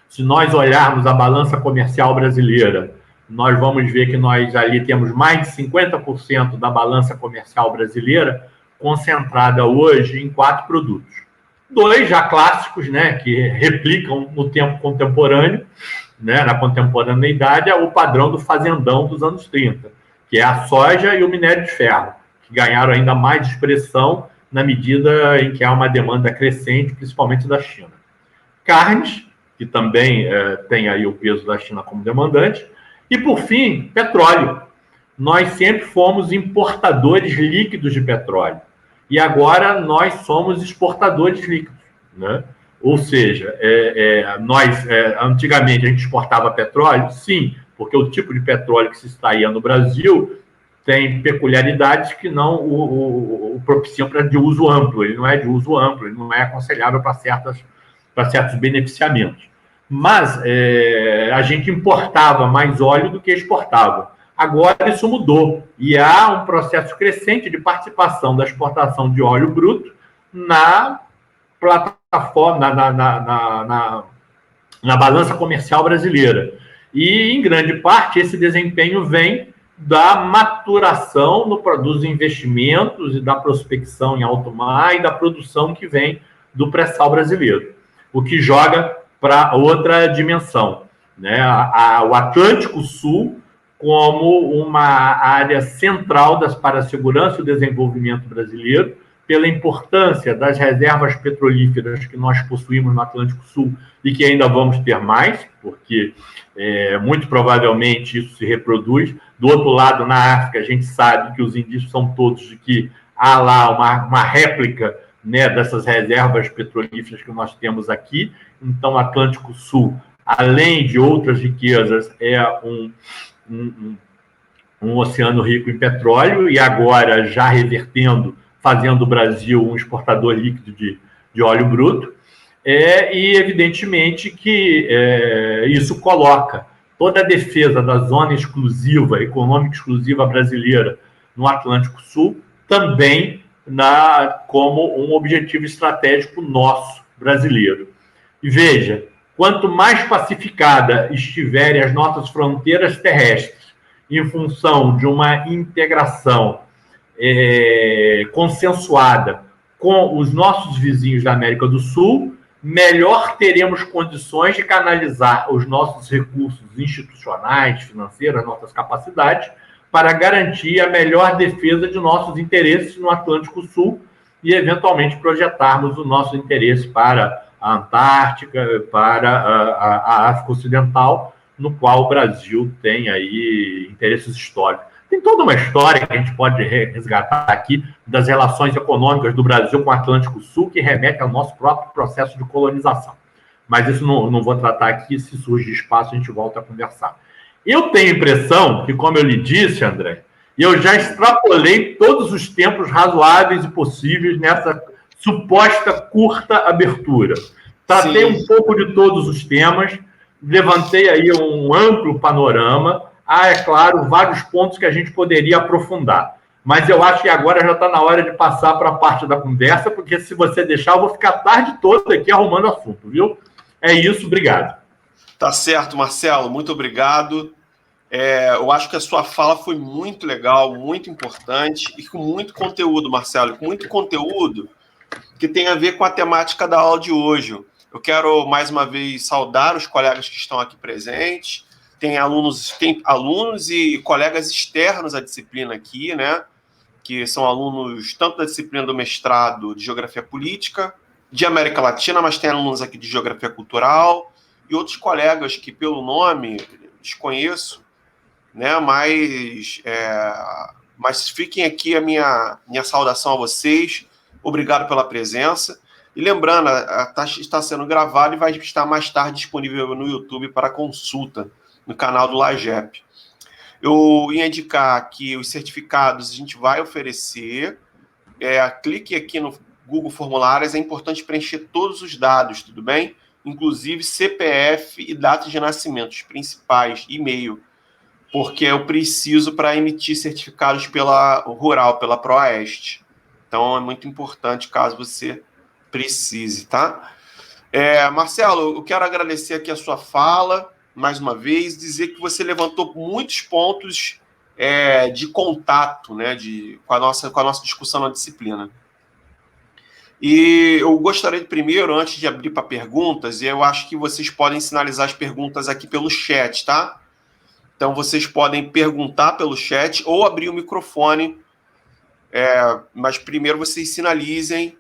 Se nós olharmos a balança comercial brasileira, nós vamos ver que nós ali temos mais de 50% da balança comercial brasileira concentrada hoje em 4 produtos. 2 já clássicos, né, que replicam no tempo contemporâneo, né, na contemporaneidade, é o padrão do fazendão dos anos 30, que é a soja e o minério de ferro, que ganharam ainda mais expressão na medida em que há uma demanda crescente, principalmente da China. Carnes, que também tem aí o peso da China como demandante, e, por fim, petróleo. Nós sempre fomos importadores líquidos de petróleo, e agora nós somos exportadores líquidos, né? Ou seja, antigamente a gente exportava petróleo, sim, porque o tipo de petróleo que se extraía no Brasil tem peculiaridades que não o propiciam para de uso amplo. Ele não é de uso amplo, ele não é aconselhável para certos beneficiamentos. Mas a gente importava mais óleo do que exportava. Agora isso mudou e há um processo crescente de participação da exportação de óleo bruto na plataforma, na balança comercial brasileira. E, em grande parte, esse desempenho vem da maturação dos investimentos e da prospecção em alto mar e da produção que vem do pré-sal brasileiro, o que joga para outra dimensão, né? O Atlântico Sul como uma área central para a segurança e o desenvolvimento brasileiro, pela importância das reservas petrolíferas que nós possuímos no Atlântico Sul e que ainda vamos ter mais, porque muito provavelmente isso se reproduz. Do outro lado, na África, a gente sabe que os indícios são todos de que há lá uma réplica, né, dessas reservas petrolíferas que nós temos aqui. Então, o Atlântico Sul, além de outras riquezas, é um oceano rico em petróleo e agora já revertendo, fazendo o Brasil um exportador líquido de óleo bruto. E, evidentemente, que isso coloca toda a defesa da zona exclusiva, econômica exclusiva brasileira no Atlântico Sul, também como um objetivo estratégico nosso, brasileiro. E veja, quanto mais pacificada estiverem as nossas fronteiras terrestres, em função de uma integração consensuada com os nossos vizinhos da América do Sul, melhor teremos condições de canalizar os nossos recursos institucionais, financeiros, nossas capacidades, para garantir a melhor defesa de nossos interesses no Atlântico Sul e, eventualmente, projetarmos o nosso interesse para a Antártica, para a África Ocidental, no qual o Brasil tem aí interesses históricos. Tem toda uma história que a gente pode resgatar aqui das relações econômicas do Brasil com o Atlântico Sul, que remete ao nosso próprio processo de colonização. Mas isso não vou tratar aqui, se surgir espaço a gente volta a conversar. Eu tenho a impressão que, como eu lhe disse, André, eu já extrapolei todos os tempos razoáveis e possíveis nessa suposta curta abertura. Tratei um pouco de todos os temas, levantei aí um amplo panorama. É claro, vários pontos que a gente poderia aprofundar. Mas eu acho que agora já está na hora de passar para a parte da conversa, porque se você deixar, eu vou ficar a tarde toda aqui arrumando assunto, viu? É isso, obrigado. Tá certo, Marcelo, muito obrigado. Eu acho que a sua fala foi muito legal, muito importante e com muito conteúdo, Marcelo, com muito conteúdo que tem a ver com a temática da aula de hoje. Eu quero, mais uma vez, saudar os colegas que estão aqui presentes. Tem alunos e colegas externos à disciplina aqui, né? Que são alunos tanto da disciplina do mestrado de Geografia Política, de América Latina, mas tem alunos aqui de Geografia Cultural e outros colegas que, pelo nome, desconheço, né? Mas fiquem aqui a minha saudação a vocês. Obrigado pela presença. E lembrando, está sendo gravado e vai estar mais tarde disponível no YouTube para consulta, no canal do LAGEP. Eu ia indicar que os certificados a gente vai oferecer. Clique aqui no Google Formulários, é importante preencher todos os dados, tudo bem? Inclusive CPF e data de nascimento, os principais, e-mail, porque eu preciso para emitir certificados pela Rural, pela Proeste. Então é muito importante caso você precise, tá? Marcelo, eu quero agradecer aqui a sua fala, mais uma vez, dizer que você levantou muitos pontos de contato, né, com a nossa discussão na disciplina. E eu gostaria de primeiro, antes de abrir para perguntas, eu acho que vocês podem sinalizar as perguntas aqui pelo chat, tá? Então vocês podem perguntar pelo chat ou abrir o microfone, mas primeiro vocês sinalizem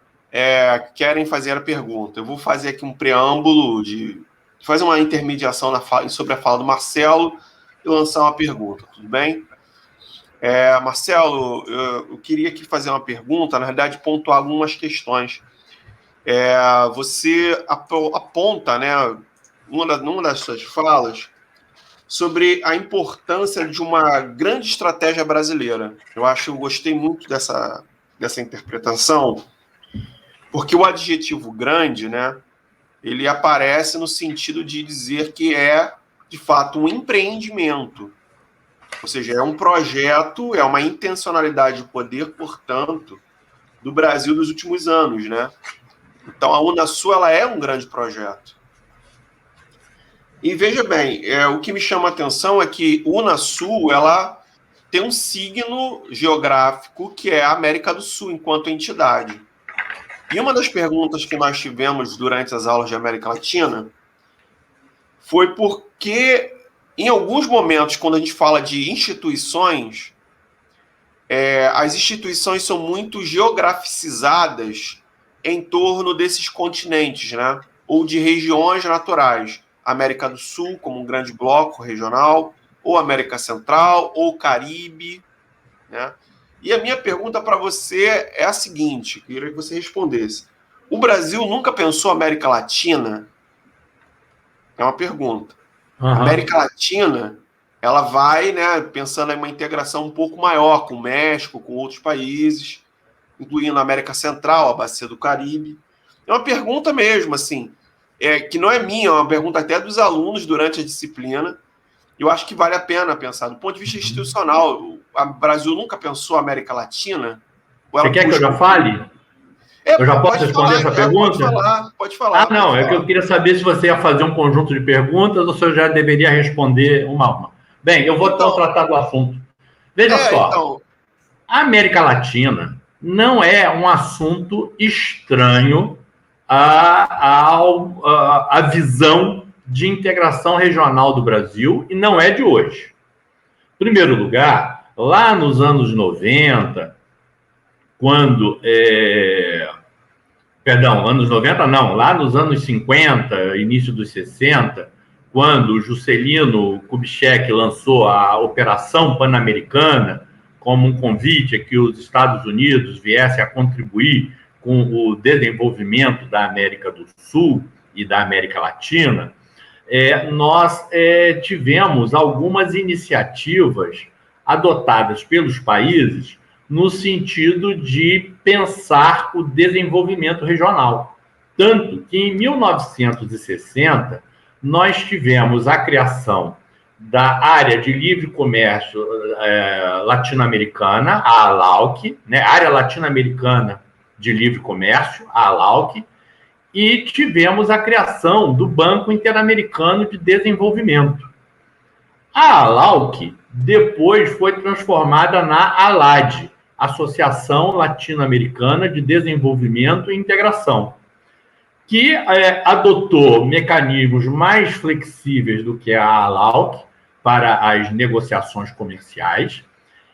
querem fazer a pergunta. Eu vou fazer aqui um preâmbulo, fazer uma intermediação sobre a fala do Marcelo e lançar uma pergunta, tudo bem? Marcelo, eu queria aqui fazer uma pergunta, na verdade, pontuar algumas questões. Você aponta, né, numa das suas falas, sobre a importância de uma grande estratégia brasileira. Eu gostei muito dessa interpretação, porque o adjetivo grande, né, ele aparece no sentido de dizer que de fato, um empreendimento. Ou seja, é um projeto, é uma intencionalidade de poder, portanto, do Brasil dos últimos anos, né? Então, a Unasul, ela é um grande projeto. E veja bem, o que me chama a atenção é que a Unasul, ela tem um signo geográfico que é a América do Sul, enquanto entidade. E uma das perguntas que nós tivemos durante as aulas de América Latina foi porque, em alguns momentos, quando a gente fala de instituições, as instituições são muito geograficizadas em torno desses continentes, né? Ou de regiões naturais. América do Sul, como um grande bloco regional, ou América Central, ou Caribe, né? E a minha pergunta para você é a seguinte, queria que você respondesse. O Brasil nunca pensou América Latina? É uma pergunta. Uhum. A América Latina, ela vai, né, pensando em uma integração um pouco maior com o México, com outros países, incluindo a América Central, a Bacia do Caribe. É uma pergunta mesmo, assim, que não é minha, é uma pergunta até dos alunos durante a disciplina. Eu acho que vale a pena pensar. Do ponto de vista institucional, o Brasil nunca pensou a América Latina? Você quer que eu já fale? Eu já posso responder essa pergunta? Pode falar. Não, é que eu queria saber se você ia fazer um conjunto de perguntas ou se eu já deveria responder uma a uma. Bem, eu vou então tratar do assunto. Veja só, a América Latina não é um assunto estranho à visão de integração regional do Brasil e não é de hoje. Em primeiro lugar, lá nos anos 90, quando... anos 90 não, lá nos anos 50, início dos 60, quando o Juscelino Kubitschek lançou a Operação Pan-Americana como um convite a que os Estados Unidos viessem a contribuir com o desenvolvimento da América do Sul e da América Latina, nós tivemos algumas iniciativas adotadas pelos países no sentido de pensar o desenvolvimento regional. Tanto que, em 1960, nós tivemos a criação da Área de Livre Comércio Latino-Americana, a ALAUC, né? Área Latino-Americana de Livre Comércio, a ALAUC, e tivemos a criação do Banco Interamericano de Desenvolvimento. A ALAUC depois foi transformada na ALAD, Associação Latino-Americana de Desenvolvimento e Integração, que adotou mecanismos mais flexíveis do que a ALAUC para as negociações comerciais,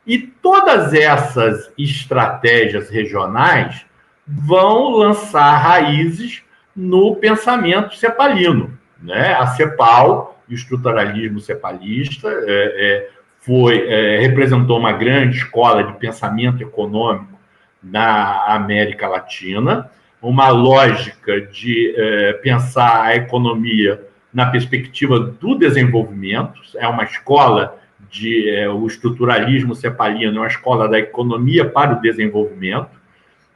e todas essas estratégias regionais vão lançar raízes no pensamento cepalino, né? A CEPAL, o estruturalismo cepalista, representou uma grande escola de pensamento econômico na América Latina, uma lógica de pensar a economia na perspectiva do desenvolvimento. É uma escola o estruturalismo cepalino é uma escola da economia para o desenvolvimento,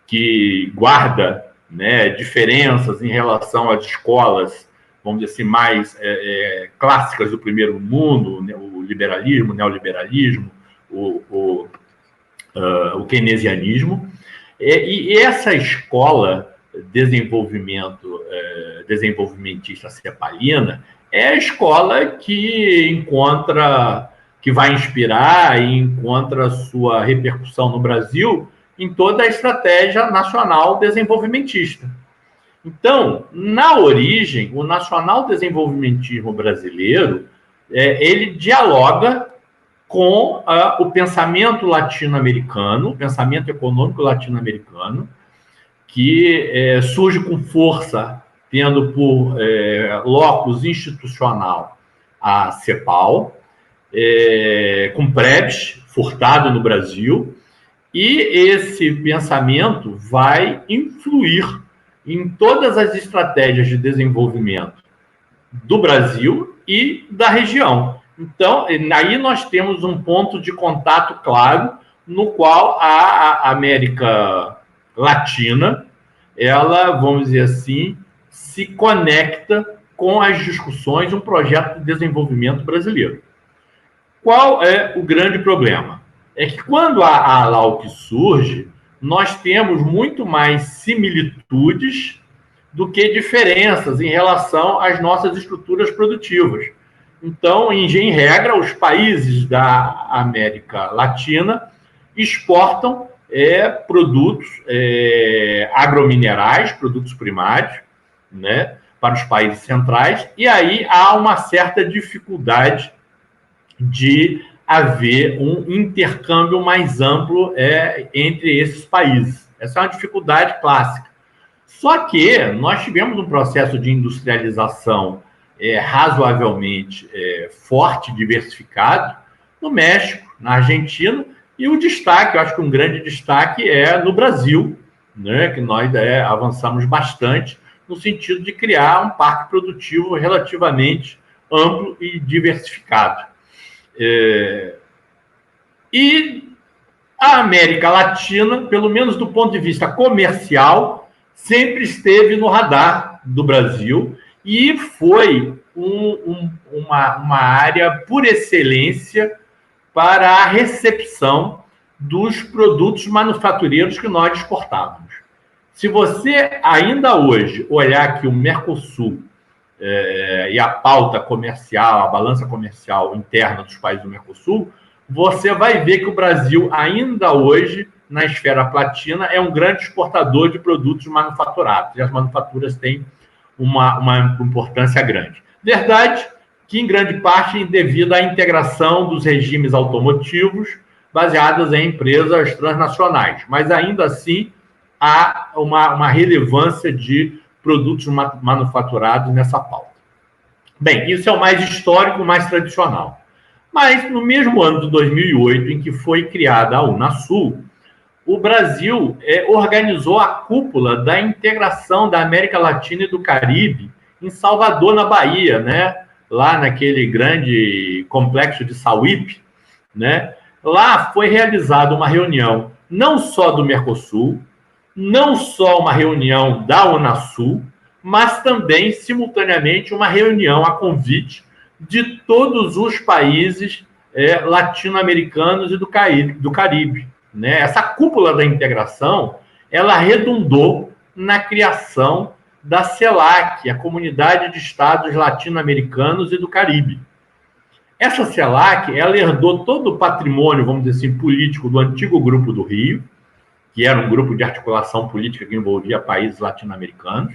que guarda, né, diferenças em relação às escolas, vamos dizer assim, mais clássicas do primeiro mundo, né, o liberalismo, o neoliberalismo, o keynesianismo. E essa escola desenvolvimentista cepalina é a escola que vai inspirar e encontra sua repercussão no Brasil em toda a estratégia nacional desenvolvimentista. Então, na origem, o nacional desenvolvimentismo brasileiro, ele dialoga com o pensamento latino-americano, o pensamento econômico latino-americano, que surge com força, tendo por locus institucional a CEPAL, com Prebisch, Furtado no Brasil, e esse pensamento vai influir em todas as estratégias de desenvolvimento do Brasil e da região. Então, aí nós temos um ponto de contato claro, no qual a América Latina, ela, vamos dizer assim, se conecta com as discussões de um projeto de desenvolvimento brasileiro. Qual é o grande problema? É que quando a ALAUC surge, nós temos muito mais similitudes do que diferenças em relação às nossas estruturas produtivas. Então, em regra, os países da América Latina exportam produtos agrominerais, produtos primários, né, para os países centrais, e aí há uma certa dificuldade de haver um intercâmbio mais amplo entre esses países. Essa é uma dificuldade clássica. Só que nós tivemos um processo de industrialização razoavelmente forte, diversificado, no México, na Argentina, e o destaque, eu acho que um grande destaque é no Brasil, né, que nós avançamos bastante no sentido de criar um parque produtivo relativamente amplo e diversificado. E a América Latina, pelo menos do ponto de vista comercial, sempre esteve no radar do Brasil e foi uma área por excelência para a recepção dos produtos manufatureiros que nós exportávamos. Se você ainda hoje olhar aqui o Mercosul e a pauta comercial, a balança comercial interna dos países do Mercosul, você vai ver que o Brasil ainda hoje, na esfera platina, é um grande exportador de produtos manufaturados, e as manufaturas têm uma importância grande. Verdade que, em grande parte, devido à integração dos regimes automotivos baseados em empresas transnacionais, mas ainda assim há uma relevância de produtos manufaturados nessa pauta. Bem, isso é o mais histórico, o mais tradicional. Mas, no mesmo ano de 2008, em que foi criada a Unasul, o Brasil organizou a cúpula da integração da América Latina e do Caribe em Salvador, na Bahia, né? Lá naquele grande complexo de Sauípe, né? Lá foi realizada uma reunião não só do Mercosul, não só uma reunião da Unasul, mas também, simultaneamente, uma reunião a convite de todos os países latino-americanos e do Caribe. Né? Essa cúpula da integração, ela redundou na criação da CELAC, a Comunidade de Estados Latino-Americanos e do Caribe. Essa CELAC, ela herdou todo o patrimônio, vamos dizer assim, político do antigo Grupo do Rio, que era um grupo de articulação política que envolvia países latino-americanos,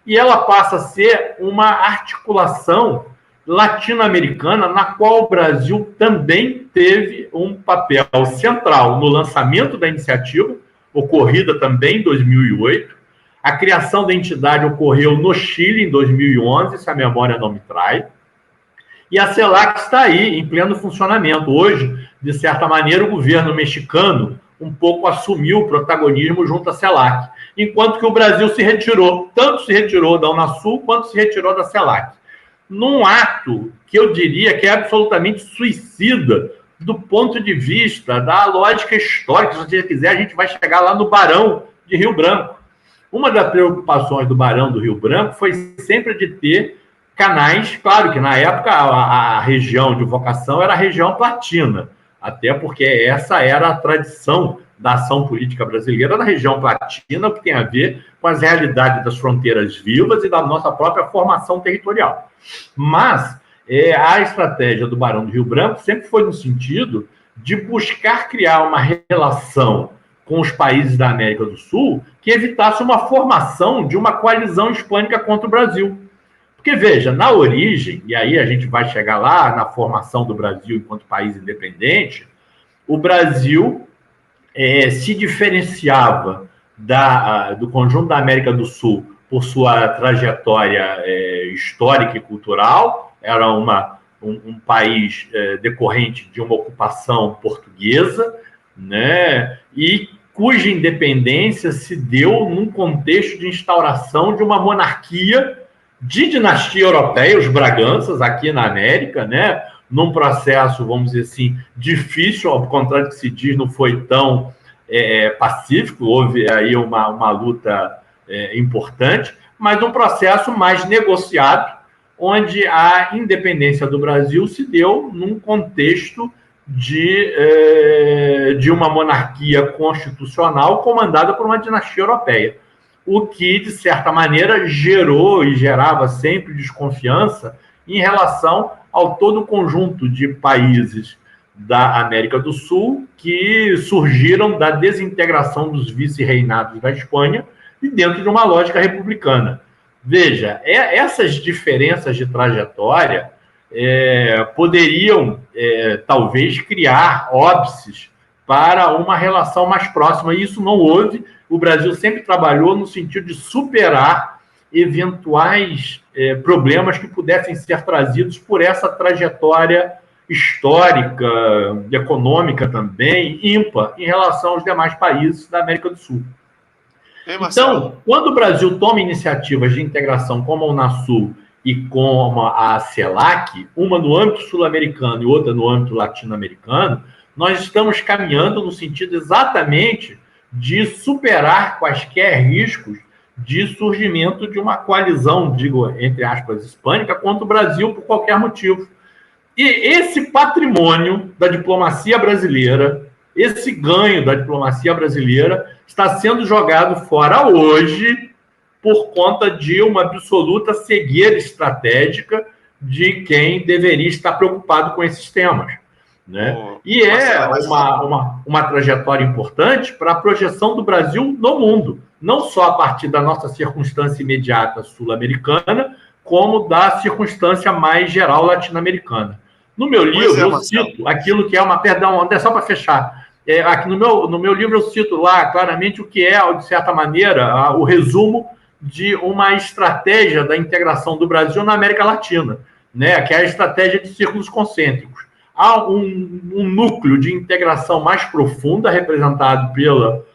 e ela passa a ser uma articulação latino-americana, na qual o Brasil também teve um papel central no lançamento da iniciativa. ocorrida também em 2008. A criação da entidade ocorreu no Chile em 2011, se a memória não me trai. E a CELAC está aí, em pleno funcionamento. Hoje, de certa maneira, o governo mexicano um pouco assumiu o protagonismo junto à CELAC, enquanto que o Brasil se retirou, tanto se retirou da Unasul quanto se retirou da CELAC, num ato que eu diria que é absolutamente suicida do ponto de vista da lógica histórica. Se você quiser, a gente vai chegar lá no Barão de Rio Branco. Uma das preocupações do Barão do Rio Branco foi sempre de ter canais, claro que na época a região de vocação era a região platina, até porque essa era a tradição da ação política brasileira na região platina, que tem a ver com as realidades das fronteiras vivas e da nossa própria formação territorial. Mas a estratégia do Barão do Rio Branco sempre foi no sentido de buscar criar uma relação com os países da América do Sul que evitasse uma formação de uma coalizão hispânica contra o Brasil. Porque, veja, na origem, e aí a gente vai chegar lá na formação do Brasil enquanto país independente, o Brasil se diferenciava do conjunto da América do Sul por sua trajetória histórica e cultural. Era um país decorrente de uma ocupação portuguesa, né? E cuja independência se deu num contexto de instauração de uma monarquia de dinastia europeia, os Braganças, aqui na América, né? Num processo, vamos dizer assim, difícil, ao contrário do que se diz, não foi tão pacífico, houve aí uma luta importante, mas um processo mais negociado, onde a independência do Brasil se deu num contexto de uma monarquia constitucional comandada por uma dinastia europeia, o que, de certa maneira, gerou e gerava sempre desconfiança em relação ao todo o conjunto de países da América do Sul que surgiram da desintegração dos vice-reinados da Espanha e dentro de uma lógica republicana. Veja, essas diferenças de trajetória poderiam, talvez, criar óbices para uma relação mais próxima. E isso não houve. O Brasil sempre trabalhou no sentido de superar eventuais problemas que pudessem ser trazidos por essa trajetória histórica, econômica também, ímpar, em relação aos demais países da América do Sul. Então, quando o Brasil toma iniciativas de integração como a Unasul e como a CELAC, uma no âmbito sul-americano e outra no âmbito latino-americano, nós estamos caminhando no sentido exatamente de superar quaisquer riscos de surgimento de uma coalizão, digo, entre aspas, hispânica, contra o Brasil por qualquer motivo. E esse patrimônio da diplomacia brasileira, esse ganho da diplomacia brasileira, está sendo jogado fora hoje por conta de uma absoluta cegueira estratégica de quem deveria estar preocupado com esses temas, né? E uma trajetória importante para a projeção do Brasil no mundo, não só a partir da nossa circunstância imediata sul-americana, como da circunstância mais geral latino-americana. No meu livro, eu cito aquilo que é uma... Perdão, só para fechar. Aqui no meu livro, eu cito lá claramente o que é, de certa maneira, o resumo de uma estratégia da integração do Brasil na América Latina, né? Que é a estratégia de círculos concêntricos. Há um núcleo de integração mais profunda, representado pelo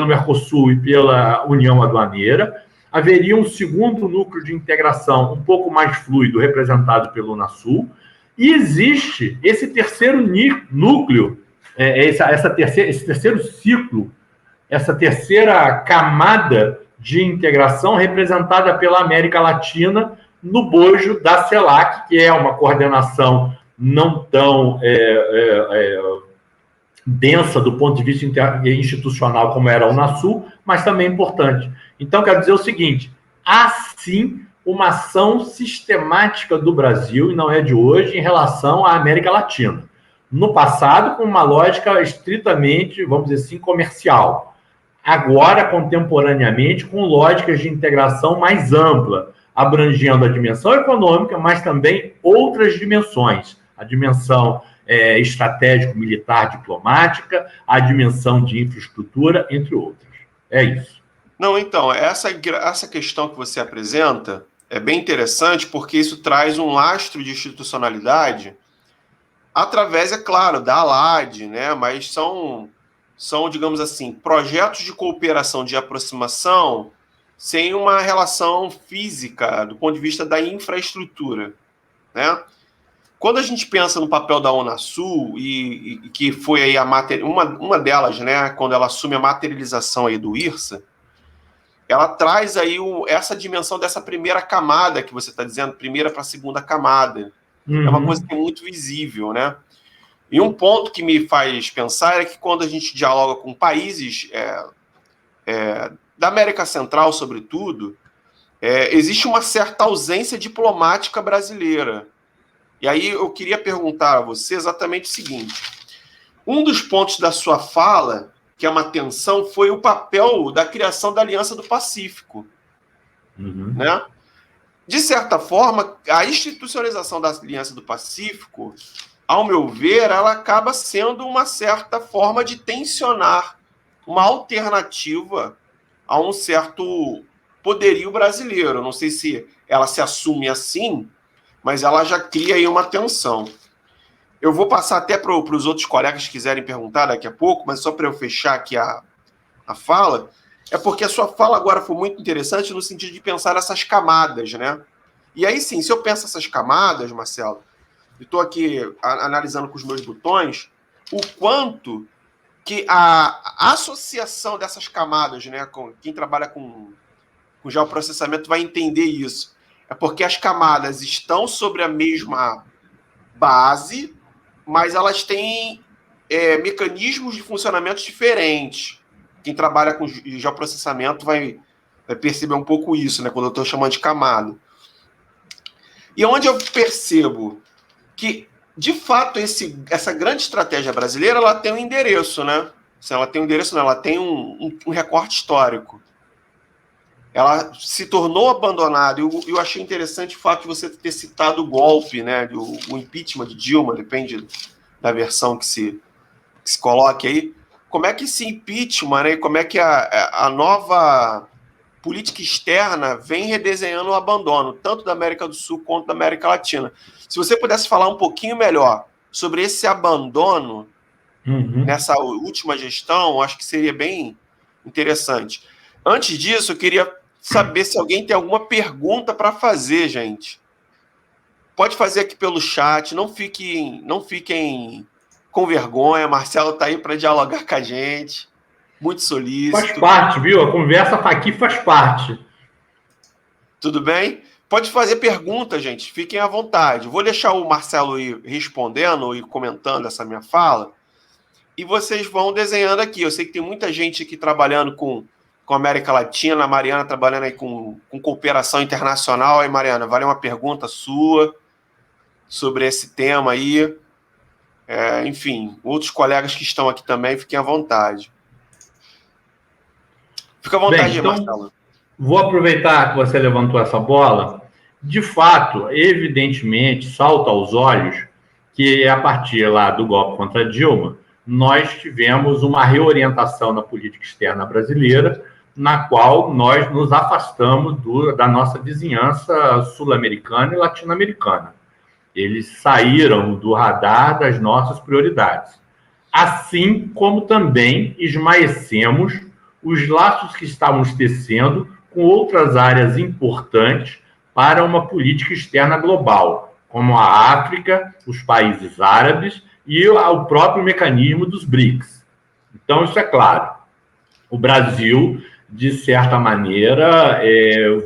Mercosul e pela União Aduaneira. Haveria um segundo núcleo de integração um pouco mais fluido, representado pelo Unasul. E existe esse terceiro núcleo, esse terceiro ciclo, essa terceira camada de integração representada pela América Latina no bojo da CELAC, que é uma coordenação não tão densa do ponto de vista institucional como era a Unasul, mas também importante. Então, quero dizer o seguinte, há sim uma ação sistemática do Brasil, e não é de hoje, em relação à América Latina. No passado, com uma lógica estritamente, vamos dizer assim, comercial. Agora, contemporaneamente, com lógicas de integração mais ampla, abrangendo a dimensão econômica, mas também outras dimensões. A dimensão estratégico, militar, diplomática, a dimensão de infraestrutura, entre outros. É isso. Não, então, essa questão que você apresenta é bem interessante porque isso traz um lastro de institucionalidade através, é claro, da ALAD, né? Mas são, digamos assim, projetos de cooperação, de aproximação, sem uma relação física do ponto de vista da infraestrutura, né? Quando a gente pensa no papel da Unasul, e que foi aí uma delas, né, quando ela assume a materialização aí do IRSA, ela traz aí essa dimensão dessa primeira camada que você está dizendo, primeira para a segunda camada. É uma coisa que é muito visível, né? E um ponto que me faz pensar é que quando a gente dialoga com países da América Central, sobretudo, existe uma certa ausência diplomática brasileira. E aí eu queria perguntar a você exatamente o seguinte: um dos pontos da sua fala, que é uma tensão, foi o papel da criação da Aliança do Pacífico. Né? De certa forma, a institucionalização da Aliança do Pacífico, ao meu ver, ela acaba sendo uma certa forma de tensionar uma alternativa a um certo poderio brasileiro. Não sei se ela se assume assim, mas ela já cria aí uma tensão. Eu vou passar até para os outros colegas que quiserem perguntar daqui a pouco, mas só para eu fechar aqui a fala, é porque a sua fala agora foi muito interessante no sentido de pensar essas camadas, né? E aí sim, se eu penso essas camadas, Marcelo, e estou aqui analisando com os meus botões, o quanto que a associação dessas camadas, né, quem trabalha com geoprocessamento vai entender isso. É porque as camadas estão sobre a mesma base, mas elas têm mecanismos de funcionamento diferentes. Quem trabalha com geoprocessamento vai perceber um pouco isso, né, quando eu estou chamando de camada. E onde eu percebo que, de fato, essa grande estratégia brasileira, ela tem um endereço, né? Se ela tem um endereço, não, ela tem um recorte histórico. Ela se tornou abandonada. E eu achei interessante o fato de você ter citado o golpe, né, o impeachment de Dilma, depende da versão que se coloque aí. Como é que esse impeachment, né, como é que a nova política externa vem redesenhando o abandono, tanto da América do Sul quanto da América Latina. Se você pudesse falar um pouquinho melhor sobre esse abandono nessa última gestão, acho que seria bem interessante. Antes disso, eu queria saber se alguém tem alguma pergunta para fazer, gente. Pode fazer aqui pelo chat, não fiquem com vergonha. Marcelo está aí para dialogar com a gente. Muito solícito. Faz parte, viu? A conversa aqui faz parte. Tudo bem? Pode fazer pergunta, gente. Fiquem à vontade. Vou deixar o Marcelo ir respondendo e comentando essa minha fala. E vocês vão desenhando aqui. Eu sei que tem muita gente aqui trabalhando com América Latina. A Mariana trabalhando aí com cooperação internacional. Aí, Mariana, vale uma pergunta sua sobre esse tema aí. Enfim, outros colegas que estão aqui também, fiquem à vontade. Fica à vontade, bem, então, Marcelo. Vou aproveitar que você levantou essa bola. De fato, evidentemente, salta aos olhos que, a partir lá do golpe contra Dilma, nós tivemos uma reorientação na política externa brasileira, na qual nós nos afastamos da nossa vizinhança sul-americana e latino-americana. Eles saíram do radar das nossas prioridades. Assim como também esmaecemos os laços que estávamos tecendo com outras áreas importantes para uma política externa global, como a África, os países árabes e o próprio mecanismo dos BRICS. Então, isso é claro. O Brasil, de certa maneira,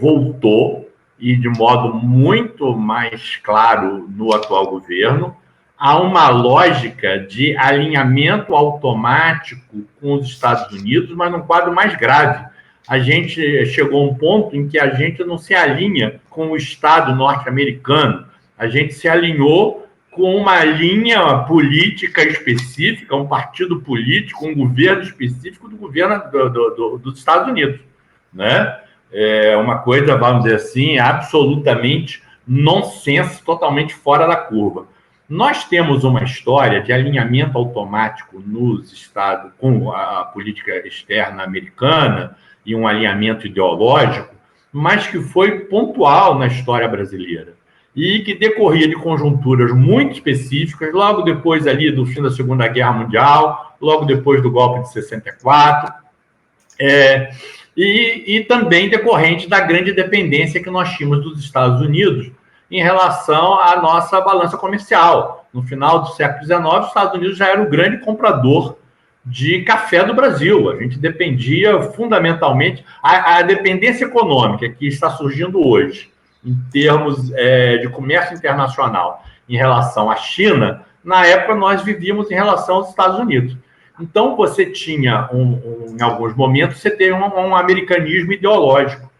voltou, e de modo muito mais claro no atual governo, há uma lógica de alinhamento automático com os Estados Unidos, mas num quadro mais grave. A gente chegou a um ponto em que a gente não se alinha com o Estado norte-americano, a gente se alinhou com uma linha política específica, um partido político, um governo específico do governo dos Estados Unidos, né? É uma coisa, vamos dizer assim, absolutamente nonsense, totalmente fora da curva. Nós temos uma história de alinhamento automático nos Estados com a política externa americana e um alinhamento ideológico, mas que foi pontual na história brasileira e que decorria de conjunturas muito específicas, logo depois ali do fim da Segunda Guerra Mundial, logo depois do golpe de 64, e também decorrente da grande dependência que nós tínhamos dos Estados Unidos em relação à nossa balança comercial. No final do século XIX, os Estados Unidos já era o grande comprador de café do Brasil. A gente dependia fundamentalmente... A dependência econômica que está surgindo hoje, em termos de comércio internacional, em relação à China, na época nós vivíamos em relação aos Estados Unidos. Então, você tinha, em alguns momentos, você teve um americanismo ideológico.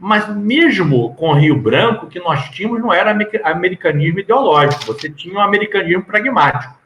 Mas mesmo com Rio Branco, o que nós tínhamos não era americanismo ideológico, você tinha um americanismo pragmático.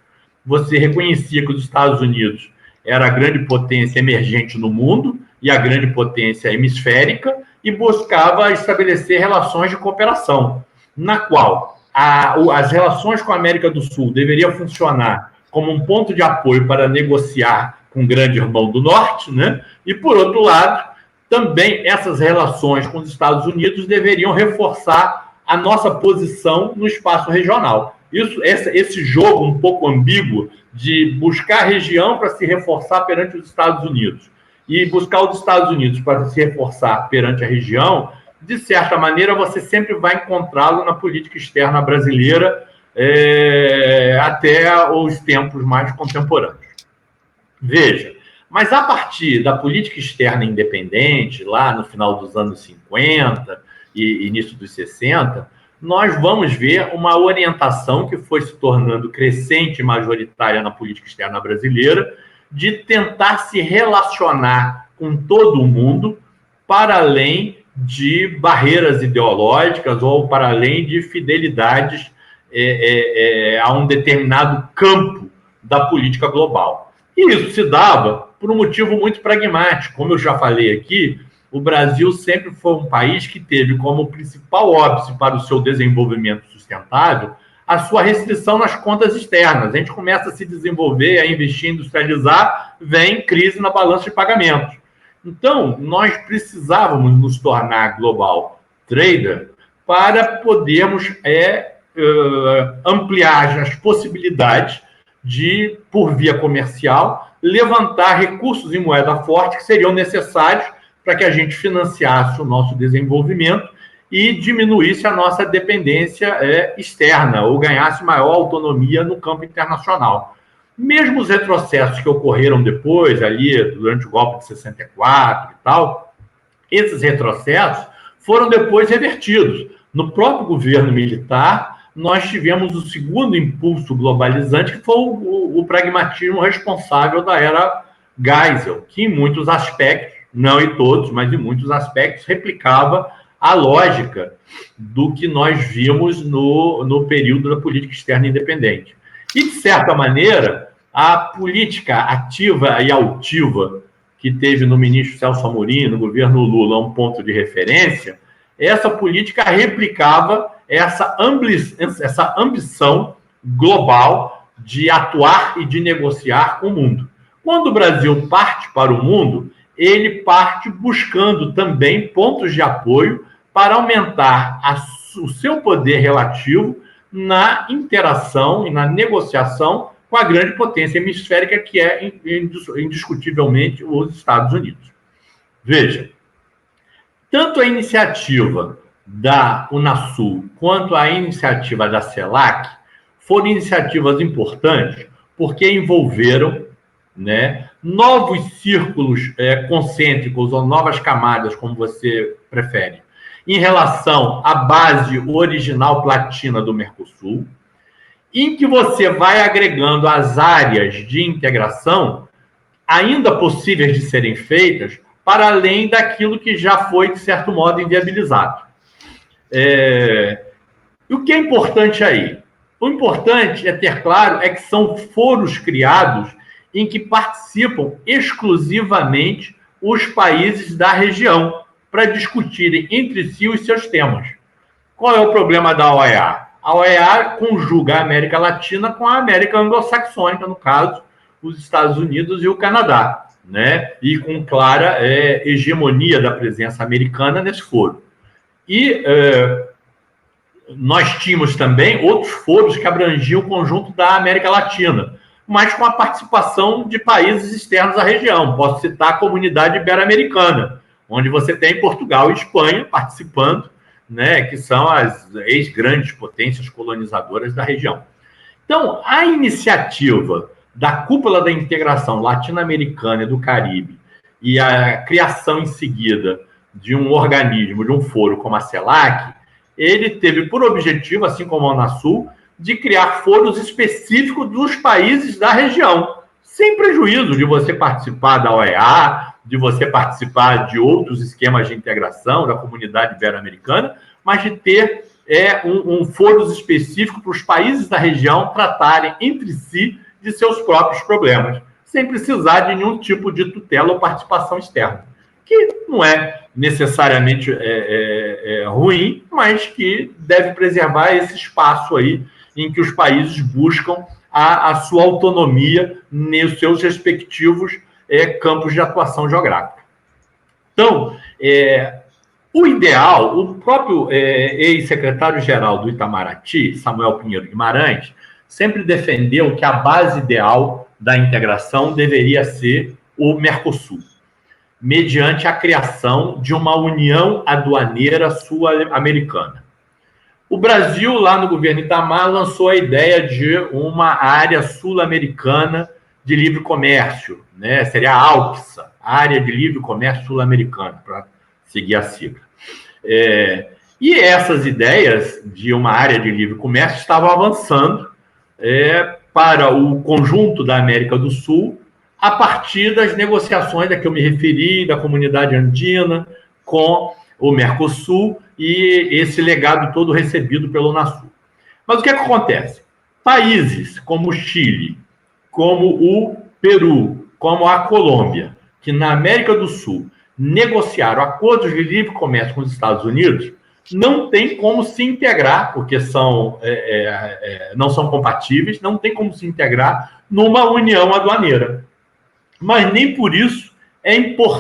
Você reconhecia que os Estados Unidos era a grande potência emergente no mundo e a grande potência hemisférica e buscava estabelecer relações de cooperação, na qual as relações com a América do Sul deveriam funcionar como um ponto de apoio para negociar com o grande irmão do Norte, né? E, por outro lado, também essas relações com os Estados Unidos deveriam reforçar a nossa posição no espaço regional. Esse jogo um pouco ambíguo de buscar a região para se reforçar perante os Estados Unidos e buscar os Estados Unidos para se reforçar perante a região, de certa maneira, você sempre vai encontrá-lo na política externa brasileira até os tempos mais contemporâneos. Veja, mas a partir da política externa independente, lá no final dos anos 50 e início dos 60, nós vamos ver uma orientação que foi se tornando crescente e majoritária na política externa brasileira, de tentar se relacionar com todo o mundo para além de barreiras ideológicas ou para além de fidelidades a um determinado campo da política global. E isso se dava por um motivo muito pragmático. Como eu já falei aqui, o Brasil sempre foi um país que teve como principal óbice para o seu desenvolvimento sustentável a sua restrição nas contas externas. A gente começa a se desenvolver, a investir, industrializar, vem crise na balança de pagamentos. Então, nós precisávamos nos tornar global trader para podermos ampliar as possibilidades de, por via comercial, levantar recursos em moeda forte que seriam necessários para que a gente financiasse o nosso desenvolvimento e diminuísse a nossa dependência externa ou ganhasse maior autonomia no campo internacional. Mesmo os retrocessos que ocorreram depois, ali durante o golpe de 64 e tal, esses retrocessos foram depois revertidos. No próprio governo militar, nós tivemos o segundo impulso globalizante, que foi o pragmatismo responsável da era Geisel, que em muitos aspectos, não em todos, mas em muitos aspectos, replicava a lógica do que nós vimos no período da política externa independente. E, de certa maneira, a política ativa e altiva que teve no ministro Celso Amorim, no governo Lula, um ponto de referência, essa política replicava essa ambição global de atuar e de negociar com o mundo. Quando o Brasil parte para o mundo, ele parte buscando também pontos de apoio para aumentar o seu poder relativo na interação e na negociação com a grande potência hemisférica que é indiscutivelmente os Estados Unidos. Veja, tanto a iniciativa da Unasul quanto a iniciativa da CELAC foram iniciativas importantes porque envolveram, né, novos círculos concêntricos ou novas camadas, como você prefere, em relação à base original platina do Mercosul, em que você vai agregando as áreas de integração ainda possíveis de serem feitas para além daquilo que já foi, de certo modo, inviabilizado. E o que é importante aí? O importante é ter claro que são foros criados em que participam exclusivamente os países da região para discutirem entre si os seus temas. Qual é o problema da OEA? A OEA conjuga a América Latina com a América anglo-saxônica, no caso, os Estados Unidos e o Canadá, né? E com clara hegemonia da presença americana nesse foro. E nós tínhamos também outros foros que abrangiam o conjunto da América Latina, mas com a participação de países externos à região. Posso citar a Comunidade Ibero-Americana, onde você tem Portugal e Espanha participando, né, que são as ex-grandes potências colonizadoras da região. Então, a iniciativa da Cúpula da Integração Latino-Americana e do Caribe e a criação em seguida de um organismo, de um foro como a CELAC, ele teve por objetivo, assim como a Unasul, de criar foros específicos dos países da região, sem prejuízo de você participar da OEA, de você participar de outros esquemas de integração da Comunidade Ibero-Americana, mas de ter um foro específico para os países da região tratarem entre si de seus próprios problemas, sem precisar de nenhum tipo de tutela ou participação externa, que não é necessariamente ruim, mas que deve preservar esse espaço aí em que os países buscam a sua autonomia nos seus respectivos campos de atuação geográfica. Então, o ideal, o próprio ex-secretário-geral do Itamaraty, Samuel Pinheiro Guimarães, sempre defendeu que a base ideal da integração deveria ser o Mercosul, mediante a criação de uma união aduaneira sul-americana. O Brasil, lá no governo Itamar, lançou a ideia de uma área sul-americana de livre comércio, né? Seria a ALCSA, Área de Livre Comércio Sul-Americana, para seguir a sigla. E essas ideias de uma área de livre comércio estavam avançando para o conjunto da América do Sul, a partir das negociações a que eu me referi, da Comunidade Andina, com o Mercosul, e esse legado todo recebido pelo Unasul. Mas o que acontece? Países como o Chile, como o Peru, como a Colômbia, que na América do Sul negociaram acordos de livre comércio com os Estados Unidos, não tem como se integrar, porque não são compatíveis, não tem como se integrar numa união aduaneira. Mas nem por isso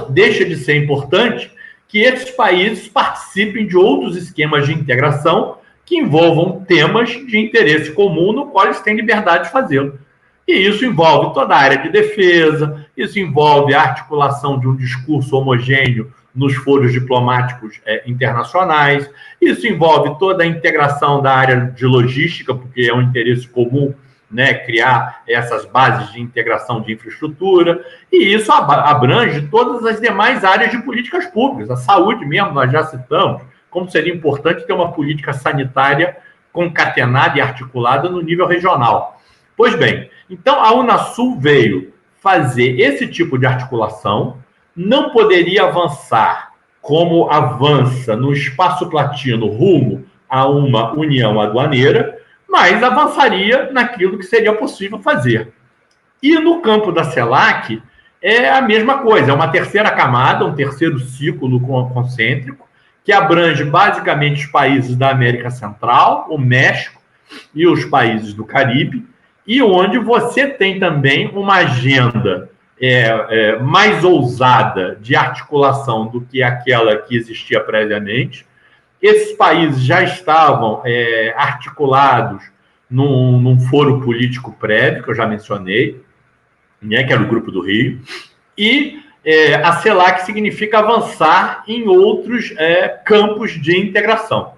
deixa de ser importante que esses países participem de outros esquemas de integração que envolvam temas de interesse comum no qual eles têm liberdade de fazê-lo. E isso envolve toda a área de defesa, isso envolve a articulação de um discurso homogêneo nos foros diplomáticos internacionais, isso envolve toda a integração da área de logística, porque é um interesse comum, né, criar essas bases de integração de infraestrutura, e isso abrange todas as demais áreas de políticas públicas. A saúde mesmo, nós já citamos, como seria importante ter uma política sanitária concatenada e articulada no nível regional. Pois bem, então a Unasul veio fazer esse tipo de articulação, não poderia avançar como avança no espaço platino rumo a uma união aduaneira, mas avançaria naquilo que seria possível fazer. E no campo da CELAC é a mesma coisa, é uma terceira camada, um terceiro ciclo concêntrico, que abrange basicamente os países da América Central, o México e os países do Caribe, e onde você tem também uma agenda mais ousada de articulação do que aquela que existia previamente. Esses países já estavam articulados num foro político prévio, que eu já mencionei, né, que era o Grupo do Rio, e a CELAC significa avançar em outros campos de integração.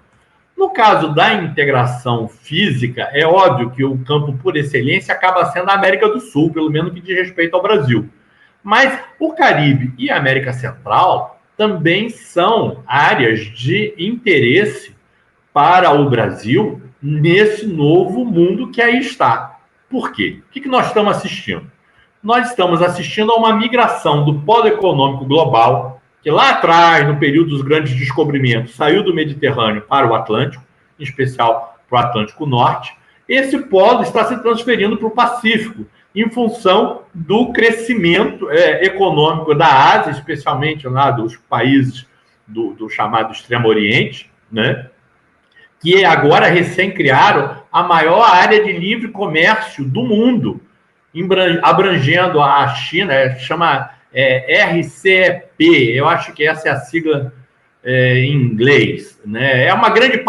No caso da integração física, é óbvio que o campo por excelência acaba sendo a América do Sul, pelo menos que diz respeito ao Brasil. Mas o Caribe e a América Central também são áreas de interesse para o Brasil nesse novo mundo que aí está. Por quê? O que nós estamos assistindo? Nós estamos assistindo a uma migração do polo econômico global, que lá atrás, no período dos grandes descobrimentos, saiu do Mediterrâneo para o Atlântico, em especial para o Atlântico Norte. Esse polo está se transferindo para o Pacífico, em função do crescimento econômico da Ásia, especialmente lá dos países do chamado Extremo Oriente, né? que agora recém criaram a maior área de livre comércio do mundo, abrangendo a China, chama RCEP, eu acho que essa é a sigla em inglês, né? É uma grande,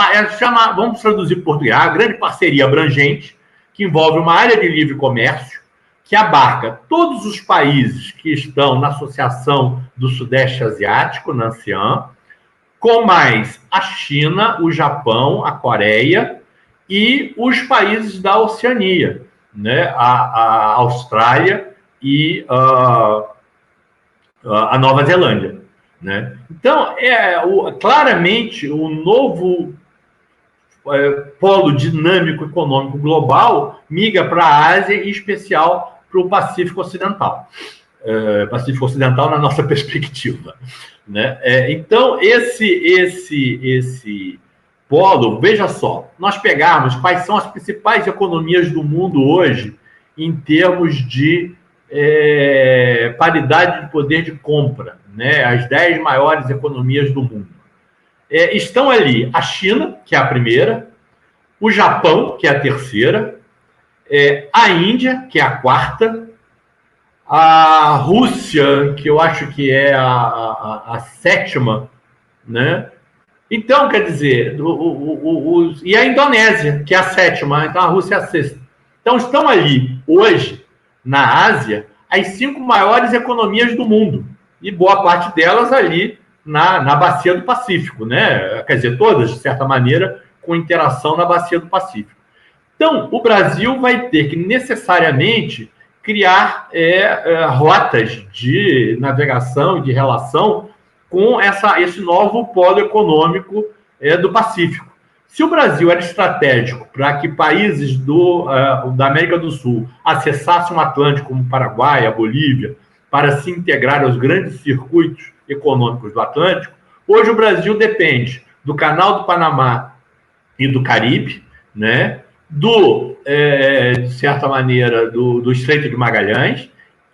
vamos traduzir para português, uma grande parceria abrangente que envolve uma área de livre comércio que abarca todos os países que estão na Associação do Sudeste Asiático, na ASEAN, com mais a China, o Japão, a Coreia e os países da Oceania, né? A Austrália e a Nova Zelândia, né? Então, claramente, o novo polo dinâmico econômico global migra para a Ásia, e em especial para o Pacífico Ocidental. Pacífico Ocidental na nossa perspectiva, né? Então, esse polo, veja só, nós pegarmos quais são as principais economias do mundo hoje em termos de paridade de poder de compra, né? As 10 maiores economias do mundo. Estão ali a China, que é a primeira, o Japão, que é a terceira, a Índia, que é a quarta, a Rússia, que eu acho que é a sétima, né? Então, quer dizer, e a Indonésia, que é a sétima, então a Rússia é a sexta. Então, estão ali, hoje, na Ásia, as 5 maiores economias do mundo, e boa parte delas ali na bacia do Pacífico, né? Quer dizer, todas, de certa maneira, com interação na bacia do Pacífico. Então, o Brasil vai ter que necessariamente criar rotas de navegação e de relação com esse novo polo econômico do Pacífico. Se o Brasil era estratégico para que países da América do Sul acessassem o Atlântico, como o Paraguai, a Bolívia, para se integrar aos grandes circuitos econômicos do Atlântico, hoje o Brasil depende do Canal do Panamá e do Caribe, né? De certa maneira, do Estreito de Magalhães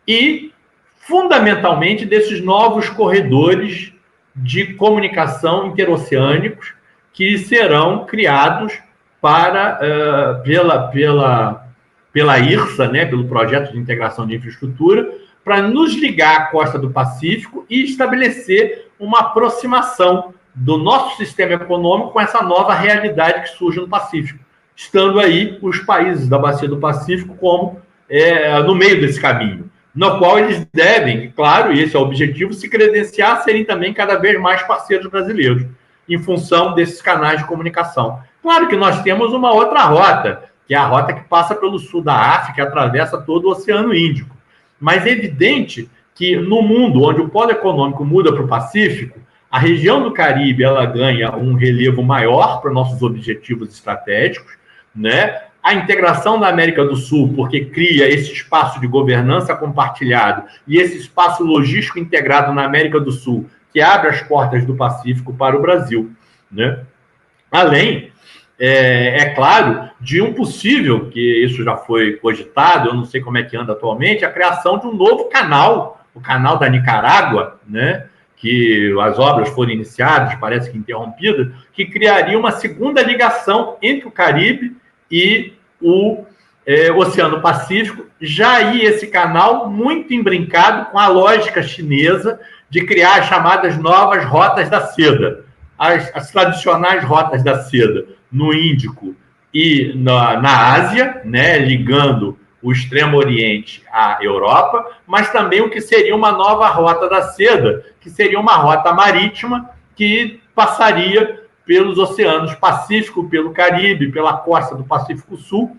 e, fundamentalmente, desses novos corredores de comunicação interoceânicos que serão criados pela IRSA, né, pelo Projeto de Integração de Infraestrutura, para nos ligar à costa do Pacífico e estabelecer uma aproximação do nosso sistema econômico com essa nova realidade que surge no Pacífico, estando aí os países da Bacia do Pacífico como no meio desse caminho, no qual eles devem, claro, e esse é o objetivo, se credenciar a serem também cada vez mais parceiros brasileiros, em função desses canais de comunicação. Claro que nós temos uma outra rota, que é a rota que passa pelo sul da África, atravessa todo o Oceano Índico. Mas é evidente que no mundo onde o polo econômico muda para o Pacífico, a região do Caribe ela ganha um relevo maior para nossos objetivos estratégicos, né? A integração da América do Sul, porque cria esse espaço de governança compartilhado e esse espaço logístico integrado na América do Sul, que abre as portas do Pacífico para o Brasil, né? Além, claro, de um possível, que isso já foi cogitado, eu não sei como é que anda atualmente, a criação de um novo canal, o canal da Nicarágua, né? Que as obras foram iniciadas, parece que interrompidas, que criaria uma segunda ligação entre o Caribe e o Oceano Pacífico, já aí esse canal muito imbrincado com a lógica chinesa de criar as chamadas novas rotas da seda, as tradicionais rotas da seda no Índico e na Ásia, né, ligando o Extremo Oriente à Europa, mas também o que seria uma nova rota da seda, que seria uma rota marítima que passaria pelos oceanos Pacífico, pelo Caribe, pela costa do Pacífico Sul,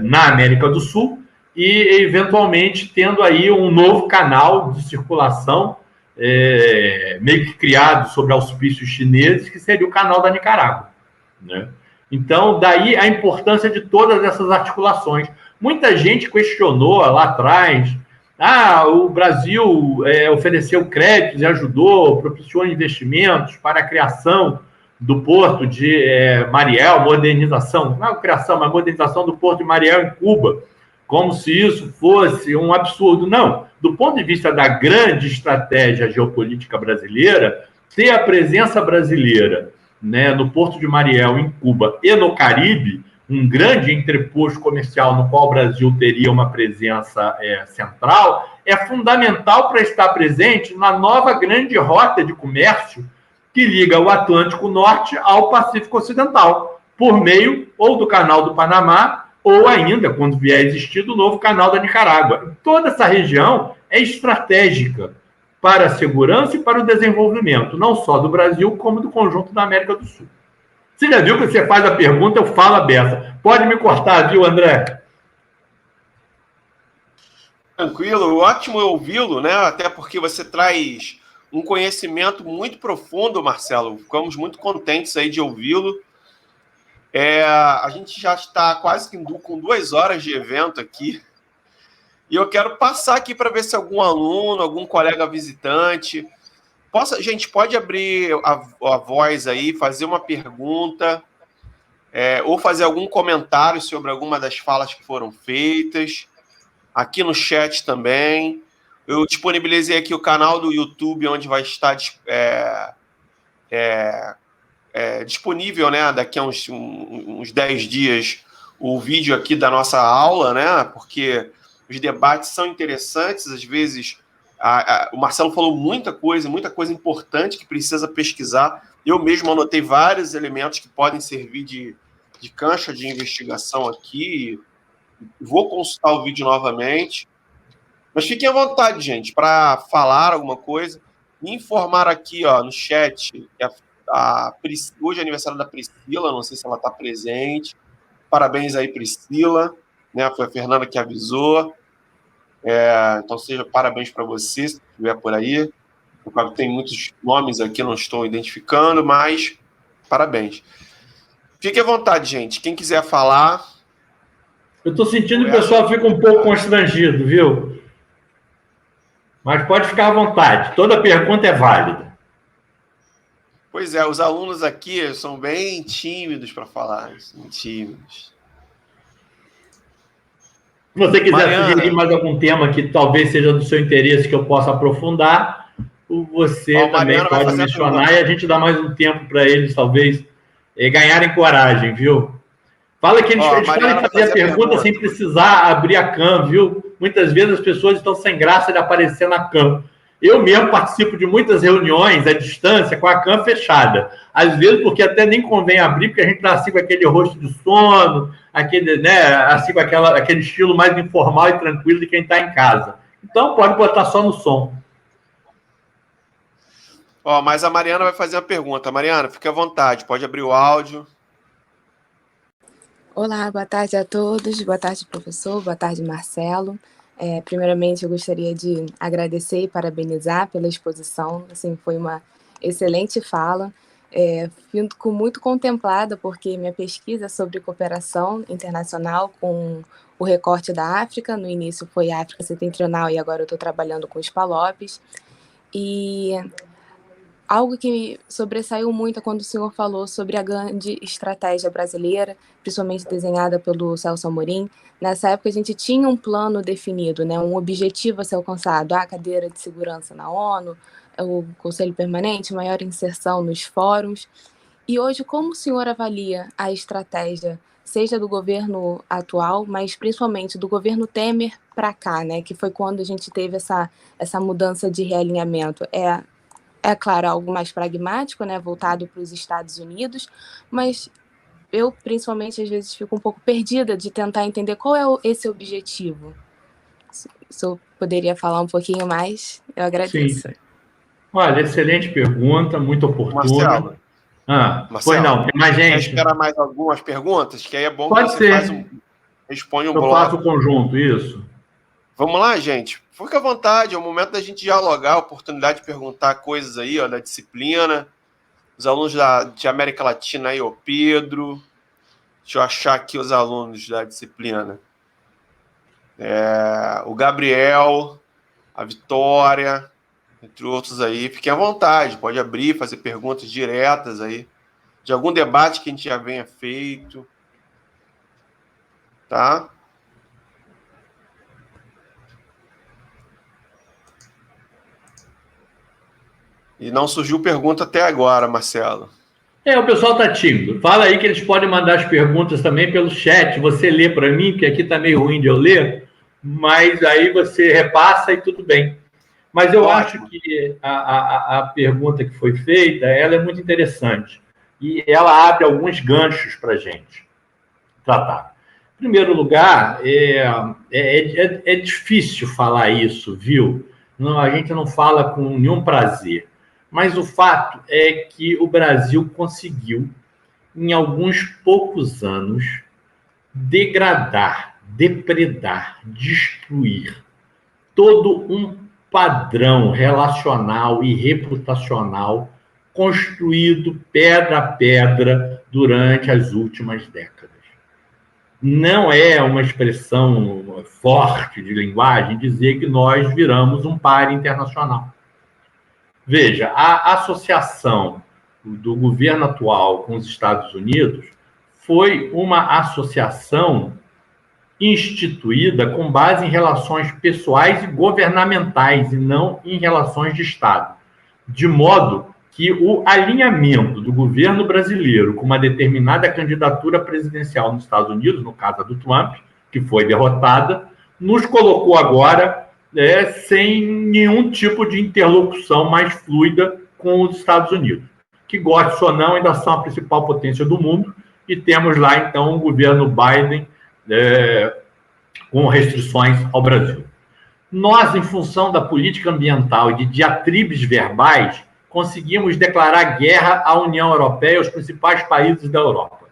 na América do Sul, e eventualmente tendo aí um novo canal de circulação meio que criado sobre auspícios chineses, que seria o canal da Nicarágua, né? Então, daí a importância de todas essas articulações. Muita gente questionou lá atrás, o Brasil ofereceu créditos e ajudou, propiciou investimentos para a criação do porto de Mariel, modernização, não é criação, mas modernização do porto de Mariel em Cuba, como se isso fosse um absurdo. Não, do ponto de vista da grande estratégia geopolítica brasileira, ter a presença brasileira né, no Porto de Mariel, em Cuba, e no Caribe, um grande entreposto comercial no qual o Brasil teria uma presença central, é fundamental para estar presente na nova grande rota de comércio que liga o Atlântico Norte ao Pacífico Ocidental, por meio ou do Canal do Panamá, ou ainda, quando vier a existir, do novo Canal da Nicarágua. Toda essa região é estratégica para a segurança e para o desenvolvimento, não só do Brasil, como do conjunto da América do Sul. Você já viu que você faz a pergunta, eu falo a beça. Pode me cortar, viu, André? Tranquilo, ótimo ouvi-lo, né? Até porque você traz um conhecimento muito profundo, Marcelo. Ficamos muito contentes aí de ouvi-lo. A gente já está quase que com 2 horas de evento aqui. E eu quero passar aqui para ver se algum aluno, algum colega visitante gente pode abrir a voz aí, fazer uma pergunta, ou fazer algum comentário sobre alguma das falas que foram feitas. Aqui no chat também. Eu disponibilizei aqui o canal do YouTube, onde vai estar disponível, né, daqui a uns 10 dias, o vídeo aqui da nossa aula, né, porque os debates são interessantes, às vezes o Marcelo falou muita coisa importante que precisa pesquisar. Eu mesmo anotei vários elementos que podem servir de cancha de investigação aqui. Vou consultar o vídeo novamente. Mas fiquem à vontade, gente, para falar alguma coisa. Me informar aqui, ó, no chat, que hoje é aniversário da Priscila, não sei se ela está presente. Parabéns aí, Priscila. Né? Foi a Fernanda que avisou. Então, parabéns para você, se estiver por aí. Tem muitos nomes aqui, não estou identificando, mas parabéns. Fique à vontade, gente. Quem quiser falar. Eu estou sentindo que o pessoal fica um pouco constrangido, viu? Mas pode ficar à vontade. Toda pergunta é válida. Pois é, os alunos aqui são bem tímidos para falar. São tímidos. Se você quiser sugerir mais algum tema que talvez seja do seu interesse que eu possa aprofundar, você também pode mencionar e a gente dá mais um tempo para eles, talvez, ganharem coragem, viu? Fala que eles podem fazer a pergunta sem precisar abrir a cam, viu? Muitas vezes as pessoas estão sem graça de aparecer na cam. Eu mesmo participo de muitas reuniões à distância com a cam fechada. Às vezes, porque até nem convém abrir, porque a gente está assim com aquele rosto de sono, assim com aquele estilo mais informal e tranquilo de quem está em casa. Então, pode botar só no som. Mas a Mariana vai fazer uma pergunta. Mariana, fique à vontade, pode abrir o áudio. Olá, boa tarde a todos. Boa tarde, professor. Boa tarde, Marcelo. Primeiramente, eu gostaria de agradecer e parabenizar pela exposição. Assim, foi uma excelente fala. Fico muito contemplada porque minha pesquisa é sobre cooperação internacional com o recorte da África. No início foi África Setentrional e agora eu estou trabalhando com os PALOPs. E algo que me sobressaiu muito é quando o senhor falou sobre a grande estratégia brasileira, principalmente desenhada pelo Celso Amorim. Nessa época, a gente tinha um plano definido, né, um objetivo a ser alcançado, a cadeira de segurança na ONU, o Conselho Permanente, maior inserção nos fóruns. E hoje, como o senhor avalia a estratégia, seja do governo atual, mas principalmente do governo Temer para cá, né, que foi quando a gente teve essa mudança de realinhamento? É claro, algo mais pragmático, né, voltado para os Estados Unidos, mas eu, principalmente, às vezes fico um pouco perdida de tentar entender qual é esse objetivo. Se eu poderia falar um pouquinho mais, eu agradeço. Sim. Olha, excelente pergunta, muito oportuna. Marcelo, foi não, tem mais gente. Quer esperar mais algumas perguntas? Que aí é bom Pode que você ser. responde um bloco. Eu faço bloco. o conjunto, isso. Vamos lá, gente. Fique à vontade, é o momento da gente dialogar, a oportunidade de perguntar coisas aí, ó, da disciplina. Os alunos de América Latina aí, o Pedro. Deixa eu achar aqui os alunos da disciplina. O Gabriel, a Vitória, entre outros aí. Fiquem à vontade, pode abrir, fazer perguntas diretas aí, de algum debate que a gente já venha feito. Tá? E não surgiu pergunta até agora, Marcelo. O pessoal está tímido. Fala aí que eles podem mandar as perguntas também pelo chat. Você lê para mim, porque aqui está meio ruim de eu ler, mas aí você repassa e tudo bem. Mas eu acho que a pergunta que foi feita, ela é muito interessante. E ela abre alguns ganchos para a gente tratar. Em primeiro lugar, é difícil falar isso, viu? Não, a gente não fala com nenhum prazer. Mas o fato é que o Brasil conseguiu, em alguns poucos anos, degradar, depredar, destruir todo um padrão relacional e reputacional construído pedra a pedra durante as últimas décadas. Não é uma expressão forte de linguagem dizer que nós viramos um par internacional. Veja, a associação do governo atual com os Estados Unidos foi uma associação instituída com base em relações pessoais e governamentais e não em relações de Estado. De modo que o alinhamento do governo brasileiro com uma determinada candidatura presidencial nos Estados Unidos, no caso a do Trump, que foi derrotada, nos colocou agora sem nenhum tipo de interlocução mais fluida com os Estados Unidos, que, goste ou não, ainda são a principal potência do mundo, e temos lá, então, o governo Biden com restrições ao Brasil. Nós, em função da política ambiental e de diatribes verbais, conseguimos declarar guerra à União Europeia e aos principais países da Europa.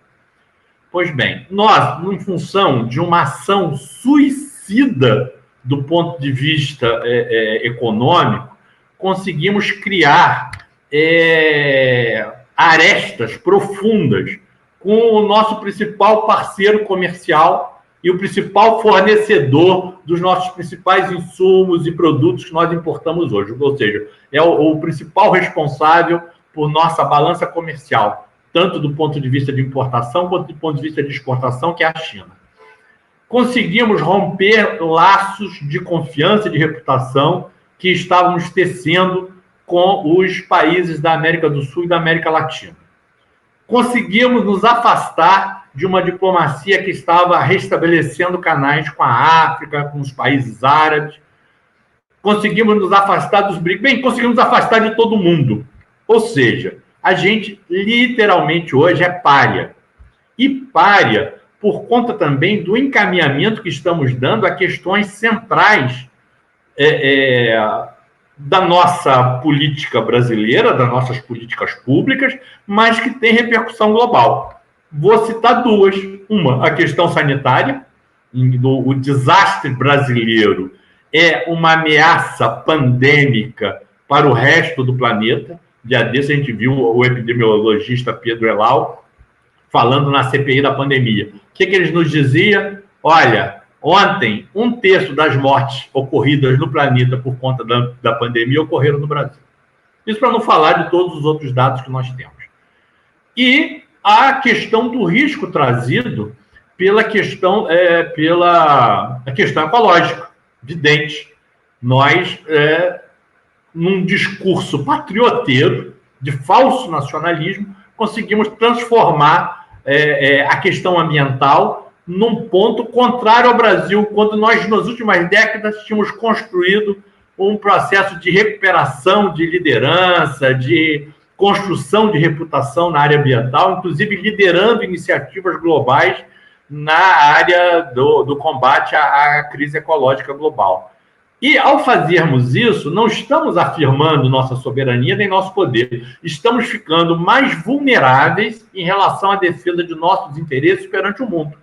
Pois bem, nós, em função de uma ação suicida do ponto de vista econômico, conseguimos criar arestas profundas com o nosso principal parceiro comercial e o principal fornecedor dos nossos principais insumos e produtos que nós importamos hoje. Ou seja, é o principal responsável por nossa balança comercial, tanto do ponto de vista de importação quanto do ponto de vista de exportação, que é a China. Conseguimos romper laços de confiança e de reputação que estávamos tecendo com os países da América do Sul e da América Latina. Conseguimos nos afastar de uma diplomacia que estava restabelecendo canais com a África, com os países árabes. Conseguimos nos afastar dos BRICS. Bem, conseguimos nos afastar de todo mundo. Ou seja, a gente literalmente hoje é pária. E pária por conta também do encaminhamento que estamos dando a questões centrais da nossa política brasileira, das nossas políticas públicas, mas que tem repercussão global. Vou citar duas. Uma, a questão sanitária. O desastre brasileiro é uma ameaça pandêmica para o resto do planeta. Dia desse a gente viu o epidemiologista Pedro Elau falando na CPI da pandemia. O que eles nos diziam? Olha, ontem, 1/3 das mortes ocorridas no planeta por conta da pandemia ocorreram no Brasil. Isso para não falar de todos os outros dados que nós temos. E a questão do risco trazido pela questão ecológica, evidente. Nós, num discurso patrioteiro, de falso nacionalismo, conseguimos transformar a questão ambiental num ponto contrário ao Brasil, quando nós, nas últimas décadas, tínhamos construído um processo de recuperação de liderança, de construção de reputação na área ambiental, inclusive liderando iniciativas globais na área do combate à crise ecológica global. E, ao fazermos isso, não estamos afirmando nossa soberania nem nosso poder. Estamos ficando mais vulneráveis em relação à defesa de nossos interesses perante o mundo.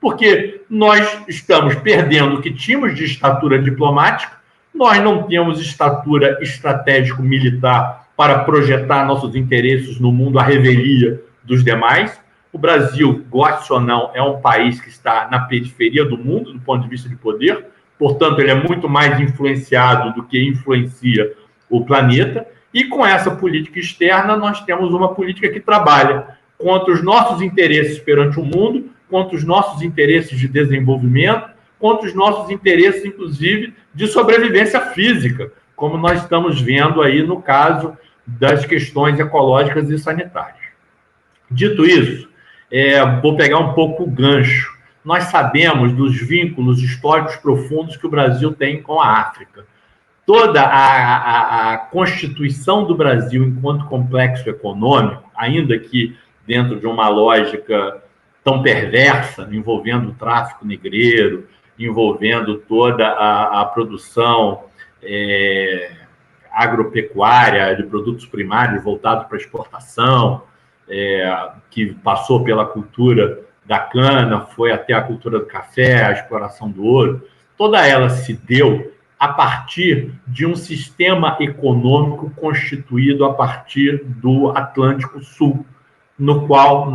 Porque nós estamos perdendo o que tínhamos de estatura diplomática, nós não temos estatura estratégico-militar para projetar nossos interesses no mundo à revelia dos demais. O Brasil, goste ou não, é um país que está na periferia do mundo, do ponto de vista de poder. Portanto, ele é muito mais influenciado do que influencia o planeta. E com essa política externa, nós temos uma política que trabalha contra os nossos interesses perante o mundo, contra os nossos interesses de desenvolvimento, contra os nossos interesses, inclusive, de sobrevivência física, como nós estamos vendo aí no caso das questões ecológicas e sanitárias. Dito isso, vou pegar um pouco o gancho. Nós sabemos dos vínculos históricos profundos que o Brasil tem com a África. Toda a constituição do Brasil enquanto complexo econômico, ainda que dentro de uma lógica tão perversa, envolvendo o tráfico negreiro, envolvendo toda a produção agropecuária de produtos primários voltados para exportação, que passou pela cultura da cana, foi até a cultura do café, a exploração do ouro, toda ela se deu a partir de um sistema econômico constituído a partir do Atlântico Sul, no qual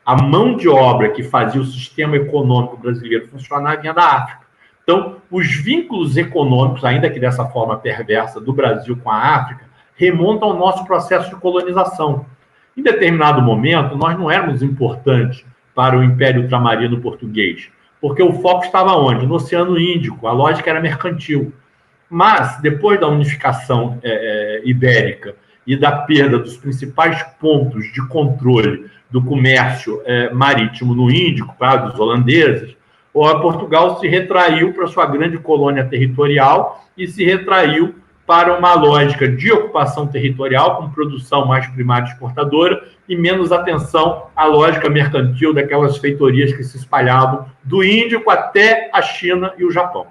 a mão de obra que fazia o sistema econômico brasileiro funcionar vinha da África. Então, os vínculos econômicos, ainda que dessa forma perversa, do Brasil com a África, remontam ao nosso processo de colonização. Em determinado momento, nós não éramos importantes para o Império Ultramarino português, porque o foco estava onde? No Oceano Índico, a lógica era mercantil. Mas, depois da unificação ibérica e da perda dos principais pontos de controle do comércio marítimo no Índico, dos holandeses, Portugal se retraiu para sua grande colônia territorial e se retraiu para uma lógica de ocupação territorial, com produção mais primária exportadora e menos atenção à lógica mercantil daquelas feitorias que se espalhavam do Índico até a China e o Japão.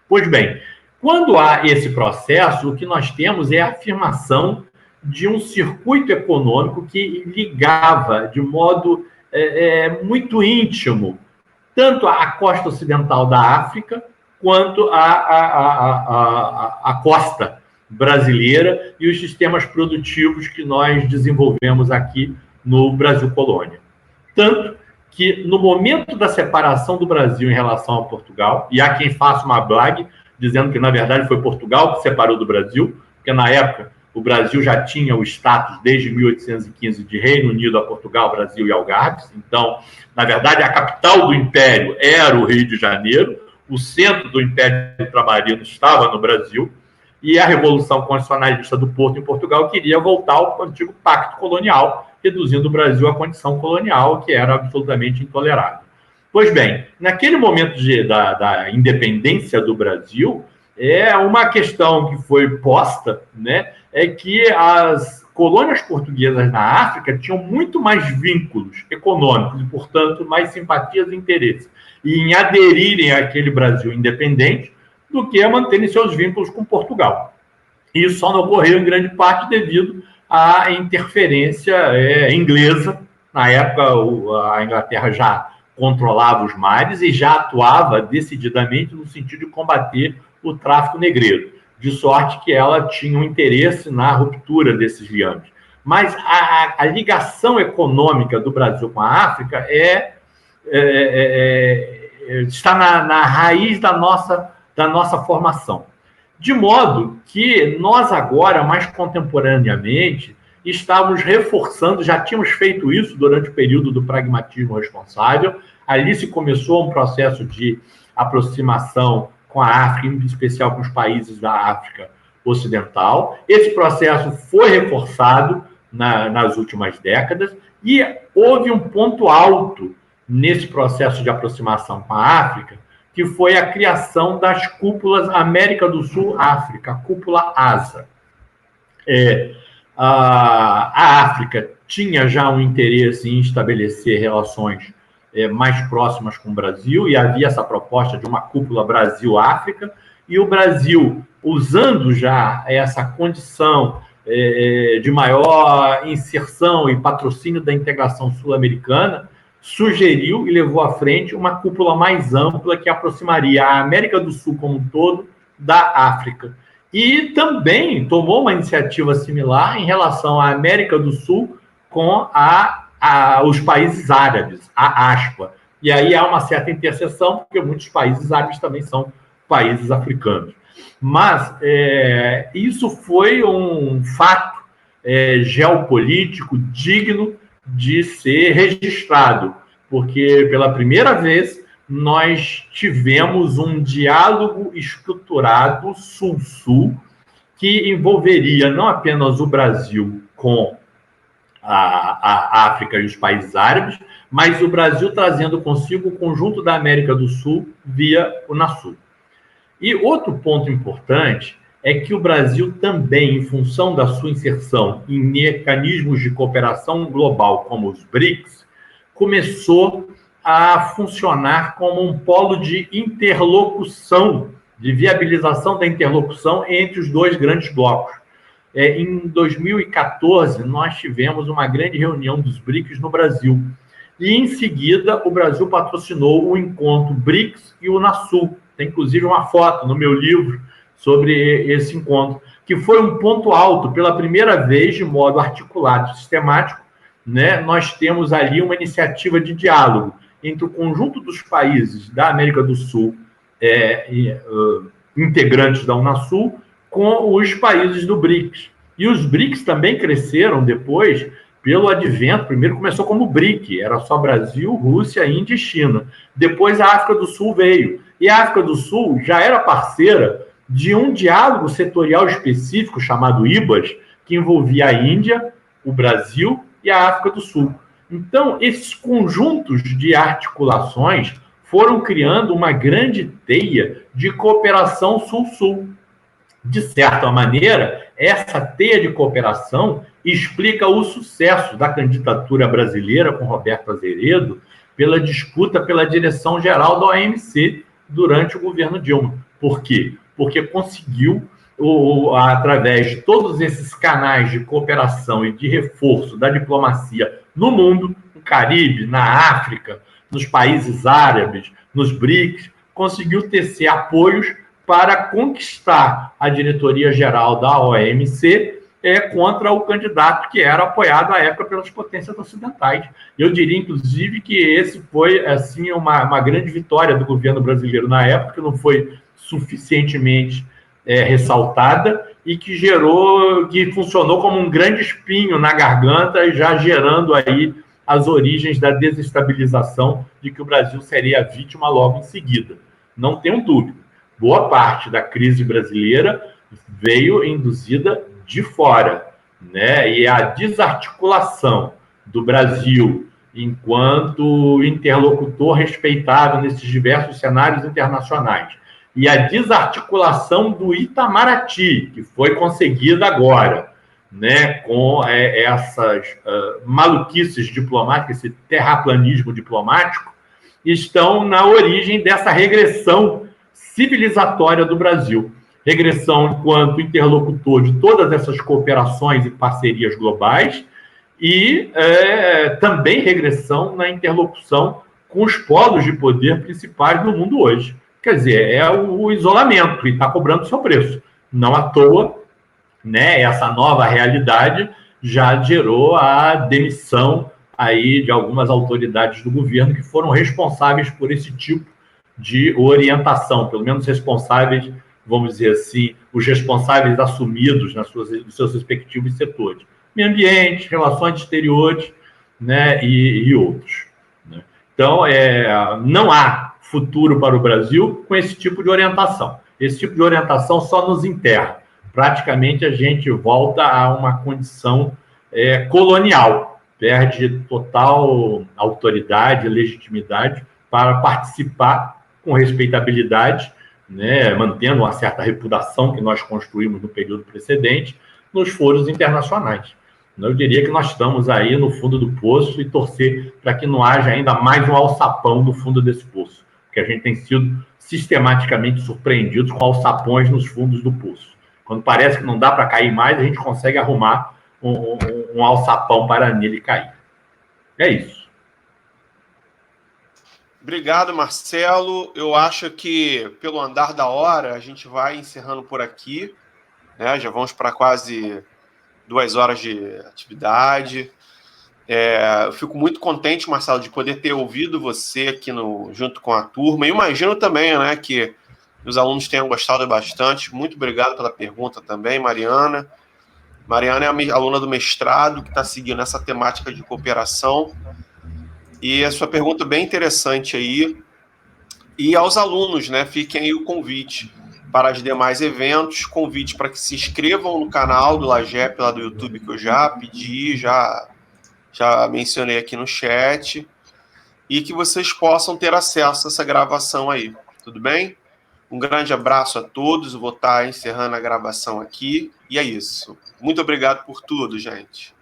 Pois bem, quando há esse processo, o que nós temos é a afirmação de um circuito econômico que ligava de modo muito íntimo tanto a costa ocidental da África quanto a costa brasileira e os sistemas produtivos que nós desenvolvemos aqui no Brasil Colônia. Tanto que, no momento da separação do Brasil em relação a Portugal, e há quem faça uma blague dizendo que, na verdade, foi Portugal que separou do Brasil, porque, na época, o Brasil já tinha o status, desde 1815, de Reino Unido a Portugal, Brasil e Algarves. Então, na verdade, a capital do Império era o Rio de Janeiro, o centro do Império Ultramarino estava no Brasil, e a Revolução Constitucionalista do Porto, em Portugal, queria voltar ao antigo pacto colonial, reduzindo o Brasil à condição colonial, que era absolutamente intolerável. Pois bem, naquele momento da independência do Brasil, uma questão que foi posta, né, é que as colônias portuguesas na África tinham muito mais vínculos econômicos e, portanto, mais simpatias e interesses em aderirem àquele Brasil independente do que a manterem seus vínculos com Portugal. Isso só não ocorreu em grande parte devido à interferência inglesa. Na época, a Inglaterra já controlava os mares e já atuava decididamente no sentido de combater o tráfico negreiro, de sorte que ela tinha um interesse na ruptura desses liames. Mas a ligação econômica do Brasil com a África está na raiz da nossa formação. De modo que nós agora, mais contemporaneamente, estávamos reforçando, já tínhamos feito isso durante o período do pragmatismo responsável, ali se começou um processo de aproximação com a África, em especial com os países da África Ocidental. Esse processo foi reforçado nas últimas décadas e houve um ponto alto nesse processo de aproximação com a África, que foi a criação das cúpulas América do Sul-África, a cúpula ASA. A África tinha já um interesse em estabelecer relações mais próximas com o Brasil, e havia essa proposta de uma cúpula Brasil-África, e o Brasil, usando já essa condição de maior inserção e patrocínio da integração sul-americana, sugeriu e levou à frente uma cúpula mais ampla que aproximaria a América do Sul como um todo da África. E também tomou uma iniciativa similar em relação à América do Sul com os países árabes, a ASPA. E aí há uma certa interseção, porque muitos países árabes também são países africanos. Mas isso foi um fato geopolítico digno de ser registrado, porque pela primeira vez nós tivemos um diálogo estruturado sul-sul que envolveria não apenas o Brasil com a África e os países árabes, mas o Brasil trazendo consigo o conjunto da América do Sul via Unasul. E outro ponto importante é que o Brasil também, em função da sua inserção em mecanismos de cooperação global como os BRICS, começou a funcionar como um polo de interlocução, de viabilização da interlocução entre os dois grandes blocos. Em 2014, nós tivemos uma grande reunião dos BRICS no Brasil. E, em seguida, o Brasil patrocinou o encontro BRICS e Unasul. Tem, inclusive, uma foto no meu livro sobre esse encontro, que foi um ponto alto, pela primeira vez, de modo articulado e sistemático, né? Nós temos ali uma iniciativa de diálogo entre o conjunto dos países da América do Sul, integrantes da Unasul, com os países do BRICS. E os BRICS também cresceram depois pelo advento. Primeiro começou como BRIC, era só Brasil, Rússia, Índia e China. Depois a África do Sul veio. E a África do Sul já era parceira de um diálogo setorial específico chamado IBAS, que envolvia a Índia, o Brasil e a África do Sul. Então, esses conjuntos de articulações foram criando uma grande teia de cooperação Sul-Sul. De certa maneira, essa teia de cooperação explica o sucesso da candidatura brasileira com Roberto Azeredo pela disputa pela direção-geral da OMC durante o governo Dilma. Por quê? Porque conseguiu, através de todos esses canais de cooperação e de reforço da diplomacia no mundo, no Caribe, na África, nos países árabes, nos BRICS, conseguiu tecer apoios para conquistar a diretoria-geral da OMC contra o candidato que era apoiado à época pelas potências ocidentais. Eu diria, inclusive, que esse foi assim, uma grande vitória do governo brasileiro na época, que não foi suficientemente ressaltada e que funcionou como um grande espinho na garganta, já gerando aí as origens da desestabilização de que o Brasil seria vítima logo em seguida. Não tenho dúvida. Boa parte da crise brasileira veio induzida de fora, né? E a desarticulação do Brasil enquanto interlocutor respeitado nesses diversos cenários internacionais e a desarticulação do Itamaraty, que foi conseguida agora, né, com essas maluquices diplomáticas, esse terraplanismo diplomático, estão na origem dessa regressão civilizatória do Brasil. Regressão enquanto interlocutor de todas essas cooperações e parcerias globais e também regressão na interlocução com os polos de poder principais do mundo hoje. Quer dizer, é o isolamento e está cobrando seu preço. Não à toa, né, essa nova realidade já gerou a demissão aí de algumas autoridades do governo que foram responsáveis por esse tipo de orientação, pelo menos responsáveis, vamos dizer assim, os responsáveis assumidos nos seus respectivos setores. Meio ambiente, relações exteriores, né, e outros. Né? Então, não há futuro para o Brasil com esse tipo de orientação. Esse tipo de orientação só nos enterra. Praticamente a gente volta a uma condição colonial, perde total autoridade, legitimidade para participar com respeitabilidade, né, mantendo uma certa reputação que nós construímos no período precedente, nos foros internacionais. Eu diria que nós estamos aí no fundo do poço e torcer para que não haja ainda mais um alçapão no fundo desse poço, porque a gente tem sido sistematicamente surpreendidos com alçapões nos fundos do poço. Quando parece que não dá para cair mais, a gente consegue arrumar um alçapão para nele cair. É isso. Obrigado, Marcelo. Eu acho que, pelo andar da hora, a gente vai encerrando por aqui, né? Já vamos para quase 2 horas de atividade. Eu fico muito contente, Marcelo, de poder ter ouvido você aqui junto com a turma. E imagino também, né, que os alunos tenham gostado bastante. Muito obrigado pela pergunta também, Mariana. Mariana é a aluna do mestrado que está seguindo essa temática de cooperação. E a sua pergunta é bem interessante aí. E aos alunos, né, fiquem aí o convite para os demais eventos, convite para que se inscrevam no canal do LAGEP, lá do YouTube, que eu já pedi, já já mencionei aqui no chat, e que vocês possam ter acesso a essa gravação aí, tudo bem? Um grande abraço a todos, eu vou estar encerrando a gravação aqui, e é isso. Muito obrigado por tudo, gente.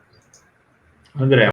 André,